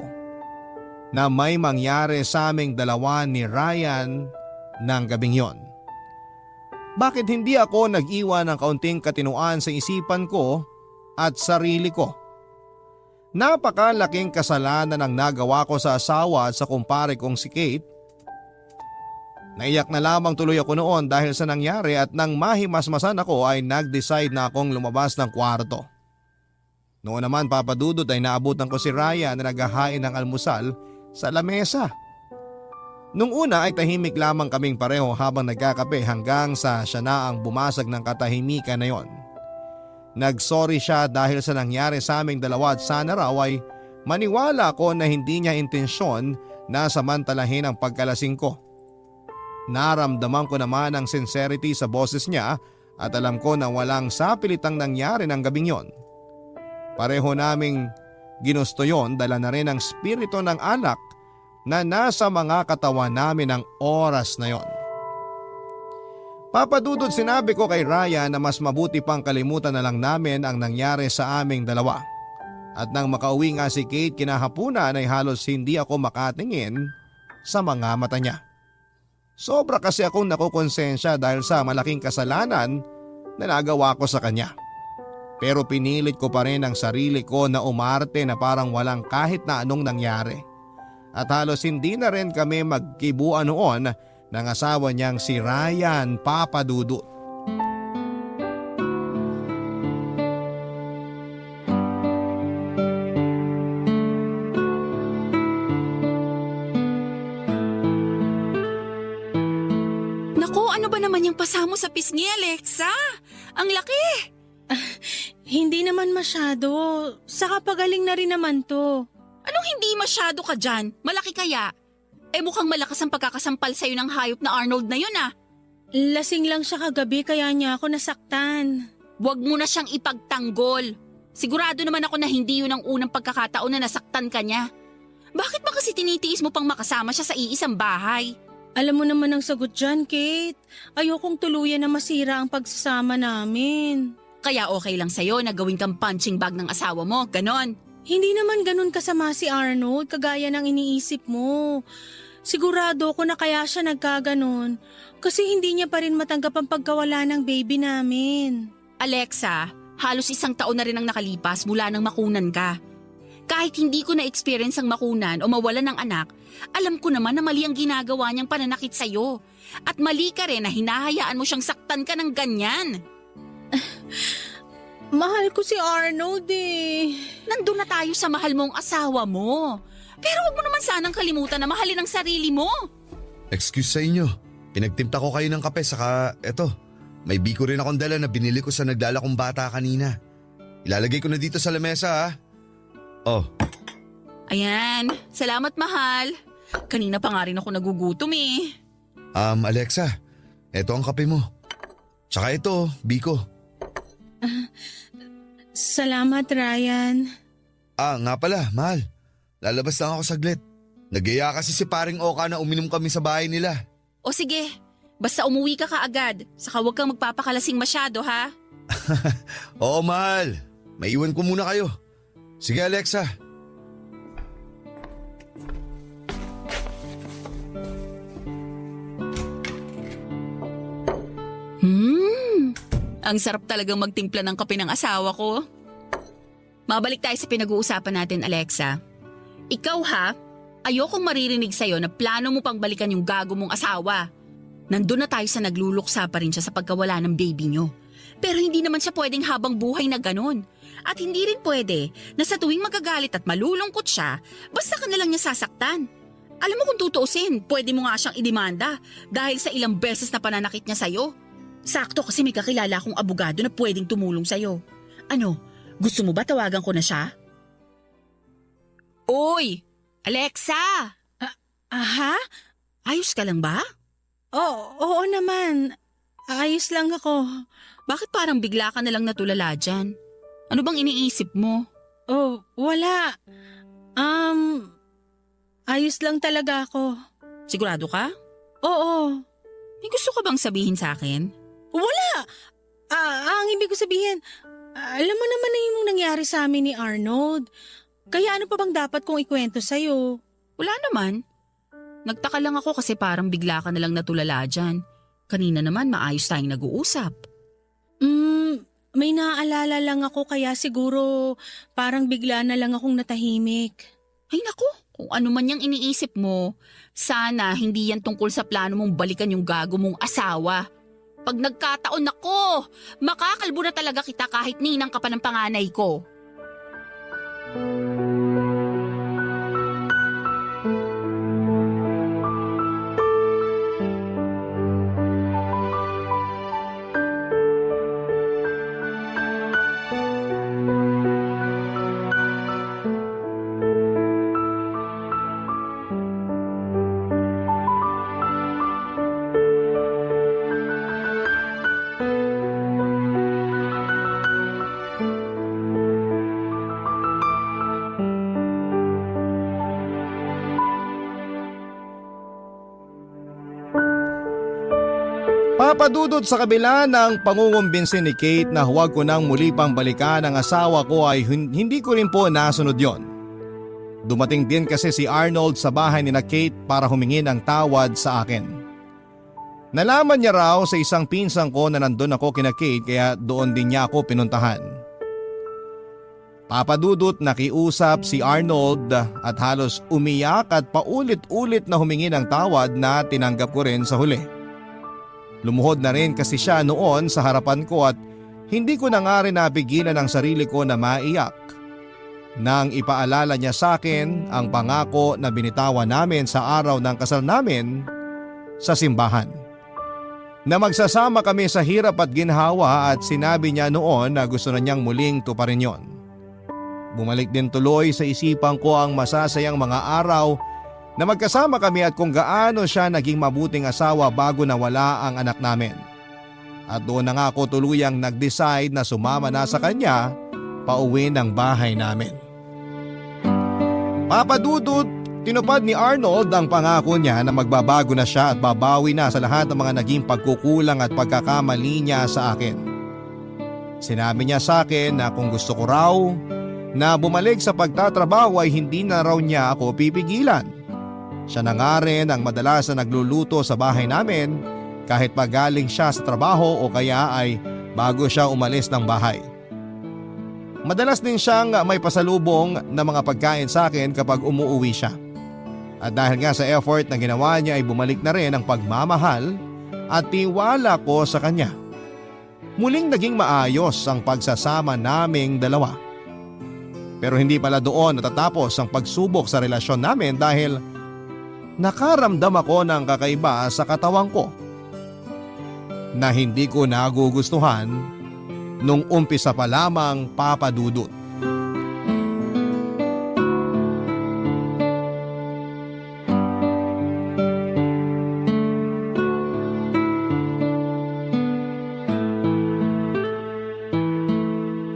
na may mangyari sa aming dalawa ni Ryan ng gabing yon. Bakit hindi ako nag-iwan ng kaunting katinuan sa isipan ko at sarili ko? Napakalaking kasalanan ang nagawa ko sa asawa at sa kumpare kong si Kate. Naiyak na lamang tuloy ako noon dahil sa nangyari at nang mahimasmasan ako ay nag-decide na akong lumabas ng kwarto. Noon naman papadudot ay naabutan ko si Ryan na naghahain ng almusal sa lamesa. Nung una ay tahimik lamang kaming pareho habang nagkakape hanggang sa siya na ang bumasag ng katahimikan na yon. Nagsorry siya dahil sa nangyari sa aming dalawa at sana raw ay maniwala ko na hindi niya intensyon na samantalahin ang pagkalasing ko. Naramdaman ko naman ang sincerity sa boses niya at alam ko na walang sapilitang nangyari ng gabing yon. Pareho naming ginusto yon, dala na rin ang spirito ng alak na nasa mga katawan namin ng oras na yon. Papadudod sinabi ko kay Ryan na mas mabuti pang kalimutan na lang namin ang nangyari sa aming dalawa. At nang makauwi nga si Kate kinahapunan ay halos hindi ako makatingin sa mga mata niya. Sobra kasi akong nakukonsensya dahil sa malaking kasalanan na nagawa ko sa kanya. Pero pinilit ko pa rin ang sarili ko na umarte na parang walang kahit na anong nangyari. At halos hindi na rin kami magkibuan noon ng asawa niyang si Ryan Papadudot. Naku, ano ba naman yung pasamo sa pisngi, Alexa? Ang laki! Hindi naman masyado. Saka pagaling na rin naman to. Anong hindi masyado ka dyan? Malaki kaya? Mukhang malakas ang pagkakasampal sa'yo ng hayop na Arnold na yun ah. Lasing lang siya kagabi kaya niya ako nasaktan. Huwag mo na siyang ipagtanggol. Sigurado naman ako na hindi yun ang unang pagkakataon na nasaktan ka niya. Bakit ba kasi tinitiis mo pang makasama siya sa iisang bahay? Alam mo naman ang sagot dyan, Kate. Ayokong tuluyan na masira ang pagsasama namin. Kaya okay lang sa'yo na gawin kang punching bag ng asawa mo, ganon. Hindi naman ganun kasama si Arnold kagaya ng iniisip mo. Sigurado ko na kaya siya nagkaganon kasi hindi niya pa rin matanggap ang pagkawala ng baby namin. Alexa, halos 1 taon na rin ang nakalipas mula nang makunan ka. Kahit hindi ko na-experience ang makunan o mawalan ng anak, alam ko naman na mali ang ginagawa niyang pananakit sa'yo. At mali ka rin na hinahayaan mo siyang saktan ka ng ganyan. Mahal ko si Arnold eh. Nandun na tayo sa mahal mong asawa mo. Pero wag mo naman sanang kalimutan na mahalin ang sarili mo. Excuse sa inyo. Pinagtimpla ko kayo ng kape saka eto. May biko rin akong dala na binili ko sa naglalakong bata kanina. Ilalagay ko na dito sa lamesa ha. Oh. Ayan, salamat mahal. Kanina pa nga rin ako nagugutom eh. Alexa, eto ang kape mo. Tsaka ito, biko. Salamat, Ryan. Nga pala, mahal. Lalabas lang ako saglit. Nagaya kasi si paring Oka na uminom kami sa bahay nila. O sige, basta umuwi ka kaagad. Saka huwag kang magpapakalasing masyado ha. Oo, mahal. Maiwan ko muna kayo. Sige, Alexa. Ang sarap talagang magtimpla ng kape ng asawa ko. Mabalik tayo sa pinag-uusapan natin, Alexa. Ikaw ha, ayokong maririnig sa'yo na plano mo pang balikan yung gago mong asawa. Nandun na tayo sa nagluluksa pa rin siya sa pagkawala ng baby nyo. Pero hindi naman siya pwedeng habang buhay na ganun. At hindi rin pwede na sa tuwing magagalit at malulungkot siya, basta ka na lang niya sasaktan. Alam mo kung tutuusin, pwede mo nga siyang idemanda dahil sa ilang beses na pananakit niya sa'yo. Sakto kasi may kakilala akong abogado na pwedeng tumulong sa'yo. Ano, gusto mo ba tawagan ko na siya? Oy! Alexa! Aha? Ayos ka lang ba? Oo naman. Ayos lang ako. Bakit parang bigla ka na lang natulala dyan? Ano bang iniisip mo? Oh, wala. Ayos lang talaga ako. Sigurado ka? Oo. May gusto ka bang sabihin sa akin? Wala! Ang ibig ko sabihin, alam mo naman na yung nangyari sa amin ni Arnold. Kaya ano pa bang dapat kong ikwento sa'yo? Wala naman. Nagtaka lang ako kasi parang bigla ka na lang natulala dyan. Kanina naman maayos tayong nag-uusap. May naaalala lang ako kaya siguro parang bigla na lang akong natahimik. Ay naku, kung ano man yung iniisip mo, sana hindi yan tungkol sa plano mong balikan yung gago mong asawa. Pag nagkataon ako, makakalbo na talaga kita kahit ninang ka pa ng panganay ko. Papadudod sa kabila ng pangungumbinsi ni Kate na huwag ko nang muli pang balikan ang asawa ko ay hindi ko rin po nasunod yon. Dumating din kasi si Arnold sa bahay ni na Kate para humingi ng tawad sa akin. Nalaman niya raw sa isang pinsang ko na nandun ako kina Kate kaya doon din niya ako pinuntahan. Papadudot nakiusap si Arnold at halos umiyak at paulit-ulit na humingi ng tawad na tinanggap ko rin sa huli. Lumuhod na rin kasi siya noon sa harapan ko at hindi ko na nga rin napigilan ang sarili ko na maiyak. Nang ipaalala niya sa akin ang pangako na binitawan namin sa araw ng kasal namin sa simbahan. Na magsasama kami sa hirap at ginhawa at sinabi niya noon na gusto na niyang muling tuparin yon. Bumalik din tuloy sa isipan ko ang masasayang mga araw na magkasama kami at kung gaano siya naging mabuting asawa bago nawala ang anak namin. At doon na nga ako tuluyang nag-decide na sumama na sa kanya pauwi ng bahay namin. Papa Dudut, tinupad ni Arnold ang pangako niya na magbabago na siya at babawi na sa lahat ng mga naging pagkukulang at pagkakamali niya sa akin. Sinabi niya sa akin na kung gusto ko raw na bumalik sa pagtatrabaho ay hindi na raw niya ako pipigilan. Siya na nga rin ang madalas na nagluluto sa bahay namin kahit pagaling siya sa trabaho o kaya ay bago siya umalis ng bahay. Madalas din siyang may pasalubong na mga pagkain sa akin kapag umuuwi siya. At dahil nga sa effort na ginawa niya ay bumalik na rin ang pagmamahal at tiwala ko sa kanya. Muling naging maayos ang pagsasama naming dalawa. Pero hindi pala doon natatapos ang pagsubok sa relasyon namin dahil nakaramdam ako ng kakaiba sa katawan ko na hindi ko nagugustuhan nung umpisa pa lamang, Papa Dudut.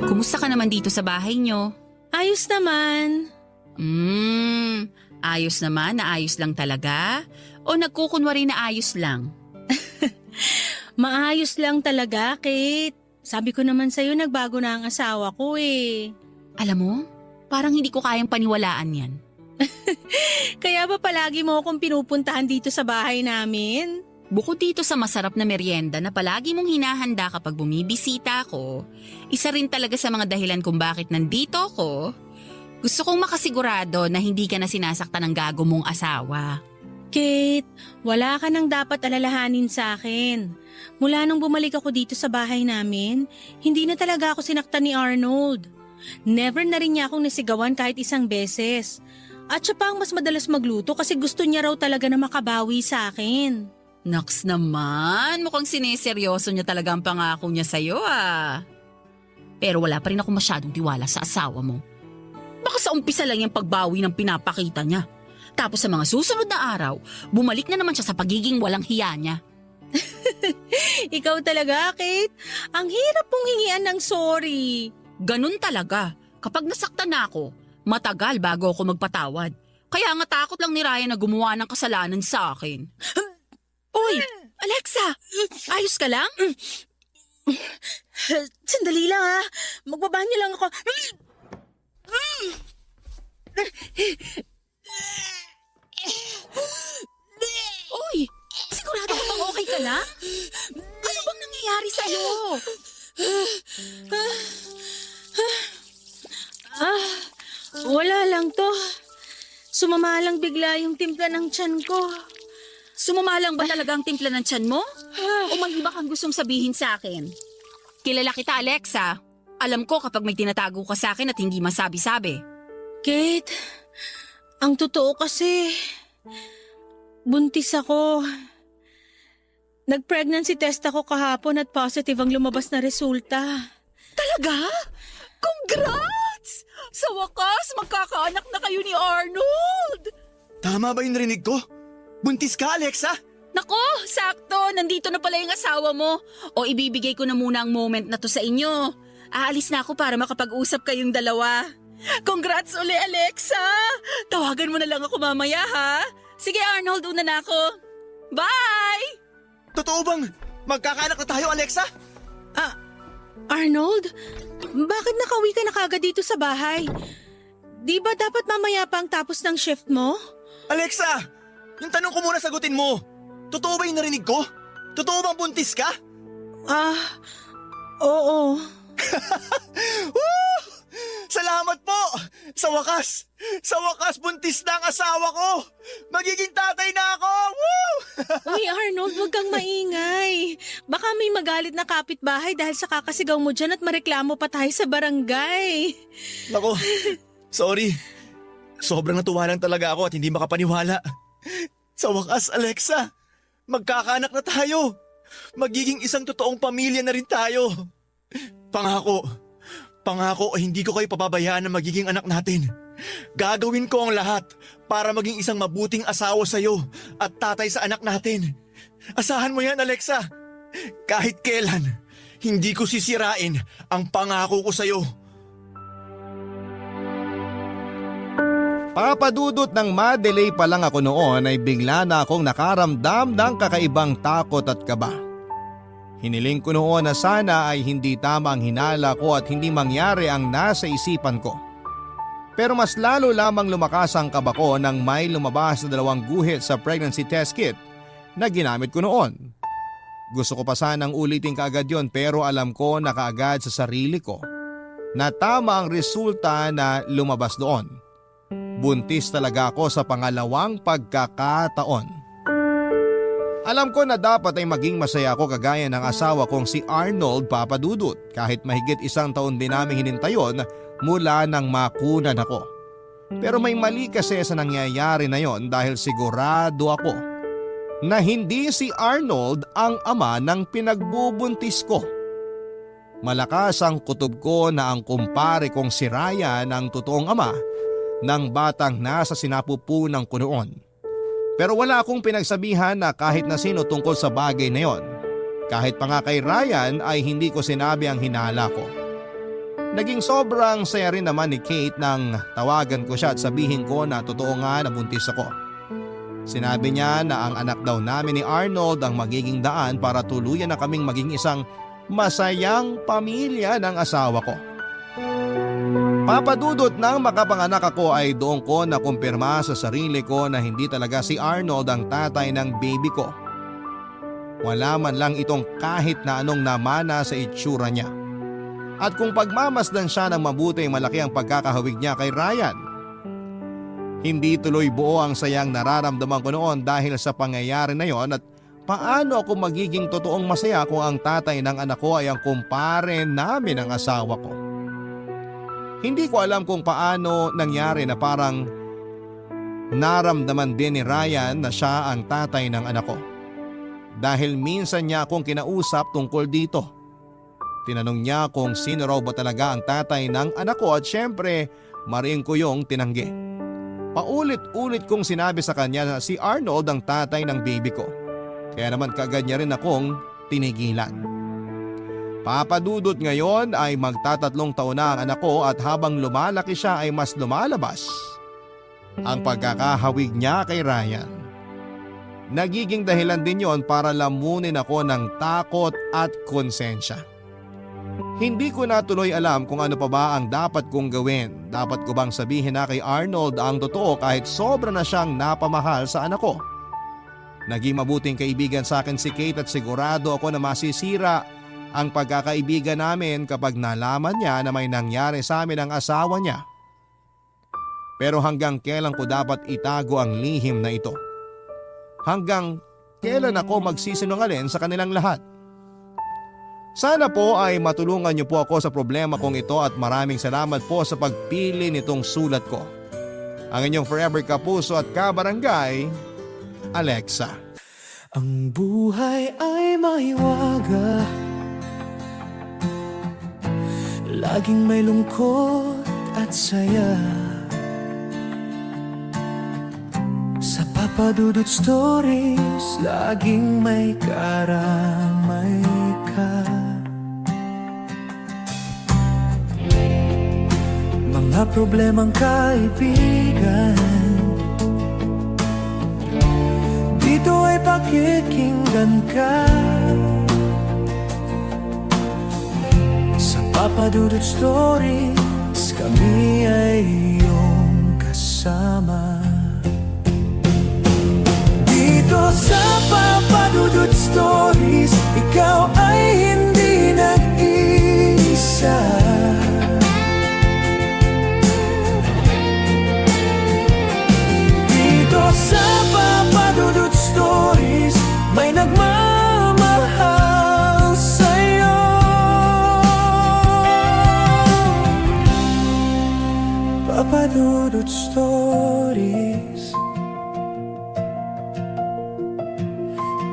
Kumusta ka naman dito sa bahay nyo? Ayos naman. Ayos naman na ayos lang talaga? O nagkukunwari na ayos lang? Maayos lang talaga, Kate. Sabi ko naman sa'yo, nagbago na ang asawa ko eh. Alam mo, parang hindi ko kayang paniwalaan yan. Kaya ba palagi mo akong pinupuntahan dito sa bahay namin? Bukod dito sa masarap na merienda na palagi mong hinahanda kapag bumibisita ako, isa rin talaga sa mga dahilan kung bakit nandito ako, gusto kong makasigurado na hindi ka na sinasaktan ng gago mong asawa. Kate, wala ka nang dapat alalahanin sa akin. Mula nung bumalik ako dito sa bahay namin, hindi na talaga ako sinaktan ni Arnold. Never na rin niya akong nasigawan kahit isang beses. At siya pa ang mas madalas magluto kasi gusto niya raw talaga na makabawi sa akin. Naks naman, mukhang sineseryoso niya talaga ang pangako niya sa'yo ah. Pero wala pa rin ako masyadong tiwala sa asawa mo. Baka sa umpisa lang yung pagbawi ng pinapakita niya. Tapos sa mga susunod na araw, bumalik na naman siya sa pagiging walang hiya niya. Ikaw talaga, Kate. Ang hirap pong hingian ng sorry. Ganun talaga. Kapag nasaktan na ako, matagal bago ako magpatawad. Kaya nga takot lang ni Ryan na gumawa ng kasalanan sa akin. Uy, Alexa! Ayos ka lang? Sandali lang ha. Magbabanyo lang ako. Uy, sigurado ka bang okay ka lang? Ano bang nangyayari sa'yo? Wala lang to. Sumama lang bigla yung timpla ng tiyan ko. Sumama lang ba talaga ang timpla ng tiyan mo? O may iba kang gustong sabihin sa akin? Kilala kita, Alexa. Alam ko kapag may tinatago ka sa akin at hindi masabi-sabi. Kate, ang totoo kasi, buntis ako. Nag-pregnancy test ako kahapon at positive ang lumabas na resulta. Talaga? Congrats! Sa wakas, magkakaanak na kayo ni Arnold! Tama ba yung narinig ko? Buntis ka, Alexa? Nako, sakto. Nandito na pala yung asawa mo. O ibibigay ko na muna ang moment na to sa inyo. Aalis na ako para makapag-usap kayong dalawa. Congrats uli, Alexa! Tawagan mo na lang ako mamaya, ha? Sige, Arnold, una na ako. Bye! Totoo bang magkakaanak na tayo, Alexa? Arnold, bakit nakauwi ka na kagad dito sa bahay? Di ba dapat mamaya pa ang tapos ng shift mo? Alexa! Yung tanong ko muna sagutin mo. Totoo ba yung narinig ko? Totoo bang buntis ka? Oo. Woo! Salamat po! Sa wakas buntis na ang asawa ko! Magiging tatay na ako! Woo! Uy, Arnold, huwag kang maingay. Baka may magalit na kapitbahay dahil sa kakasigaw mo dyan at mareklamo pa tayo sa barangay. Nako, sorry. Sobrang natuwa lang talaga ako at hindi makapaniwala. Sa wakas, Alexa, magkakaanak na tayo. Magiging isang totoong pamilya na rin tayo. Pangako hindi ko kayo pababayaan na magiging anak natin. Gagawin ko ang lahat para maging isang mabuting asawa sa'yo at tatay sa anak natin. Asahan mo yan, Alexa. Kahit kailan, hindi ko sisirain ang pangako ko sa'yo. Papadudot ng madelay pa lang ako noon ay bigla na akong nakaramdam ng kakaibang takot at kaba. Hiniling ko noon na sana ay hindi tama ang hinala ko at hindi mangyari ang nasa isipan ko. Pero mas lalo lamang lumakas ang kaba ko nang may lumabas na 2 guhit sa pregnancy test kit na ginamit ko noon. Gusto ko pa sanang ulitin kaagad yon pero alam ko na kaagad sa sarili ko na tama ang resulta na lumabas doon. Buntis talaga ako sa pangalawang pagkakataon. Alam ko na dapat ay maging masaya ako kagaya ng asawa kong si Arnold Papadudut kahit mahigit 1 taon din namin hinintayon mula nang makunan ako. Pero may mali kasi sa nangyayari na yon dahil sigurado ako na hindi si Arnold ang ama ng pinagbubuntis ko. Malakas ang kutob ko na ang kumpare kong si Ryan ang totoong ama ng batang nasa sinapupunan ko noon. Pero wala akong pinagsabihan na kahit na sino tungkol sa bagay na yon. Kahit pa nga kay Ryan ay hindi ko sinabi ang hinala ko. Naging sobrang saya rin naman ni Kate nang tawagan ko siya at sabihin ko na totoo nga na buntis ako. Sinabi niya na ang anak daw namin ni Arnold ang magiging daan para tuluyan na kaming maging isang masayang pamilya ng asawa ko. Papadudot nang makapanganak ako ay doon ko nakumpirma sa sarili ko na hindi talaga si Arnold ang tatay ng baby ko. Wala man lang itong kahit na anong namana sa itsura niya. At kung pagmamasdan siya ng mabuti malaki ang pagkakahawig niya kay Ryan. Hindi tuloy buo ang sayang nararamdaman ko noon dahil sa pangyayari na yon at paano ako magiging totoong masaya kung ang tatay ng anak ko ay ang kumpare namin ng asawa ko. Hindi ko alam kung paano nangyari na parang naramdaman din ni Ryan na siya ang tatay ng anak ko. Dahil minsan niya akong kinausap tungkol dito. Tinanong niya kung sino raw ba talaga ang tatay ng anak ko at syempre maring ko yung tinanggi. Paulit-ulit kong sinabi sa kanya na si Arnold ang tatay ng baby ko. Kaya naman kaagad niya rin akong tinigilan. Papadudot ngayon ay magta3 taon na ang anak ko at habang lumalaki siya ay mas lumalabas ang pagkakahawig niya kay Ryan. Nagiging dahilan din yon para lamunin ako ng takot at konsensya. Hindi ko na tuloy alam kung ano pa ba ang dapat kong gawin. Dapat ko bang sabihin na kay Arnold ang totoo kahit sobra na siyang napamahal sa anak ko? Naging mabuting kaibigan sa akin si Kate at sigurado ako na masisira ang pagkakaibigan namin kapag nalaman niya na may nangyari sa amin ang asawa niya. Pero hanggang kailan ko dapat itago ang lihim na ito? Hanggang kailan ako magsisinungaling sa kanilang lahat? Sana po ay matulungan niyo po ako sa problema kong ito at maraming salamat po sa pagpili nitong sulat ko. Ang inyong forever kapuso at kabarangay, Alexa. Ang buhay ay mahiwaga, laging may lungkot at saya. Sa Papadudut Stories, laging may karamay ka. Mga problemang kaibigan, dito ay pakikinggan ka. Sa Papadudut Stories, kami ay iyong kasama. Dito sa Papadudut Stories, ikaw ay hindi nag-iisa. Dito sa Papadudut Stories, may nagmamahal sa'yo. Papadudut Stories,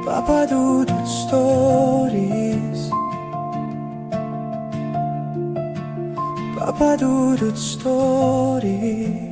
Papadudut Stories, Papadudut Stories.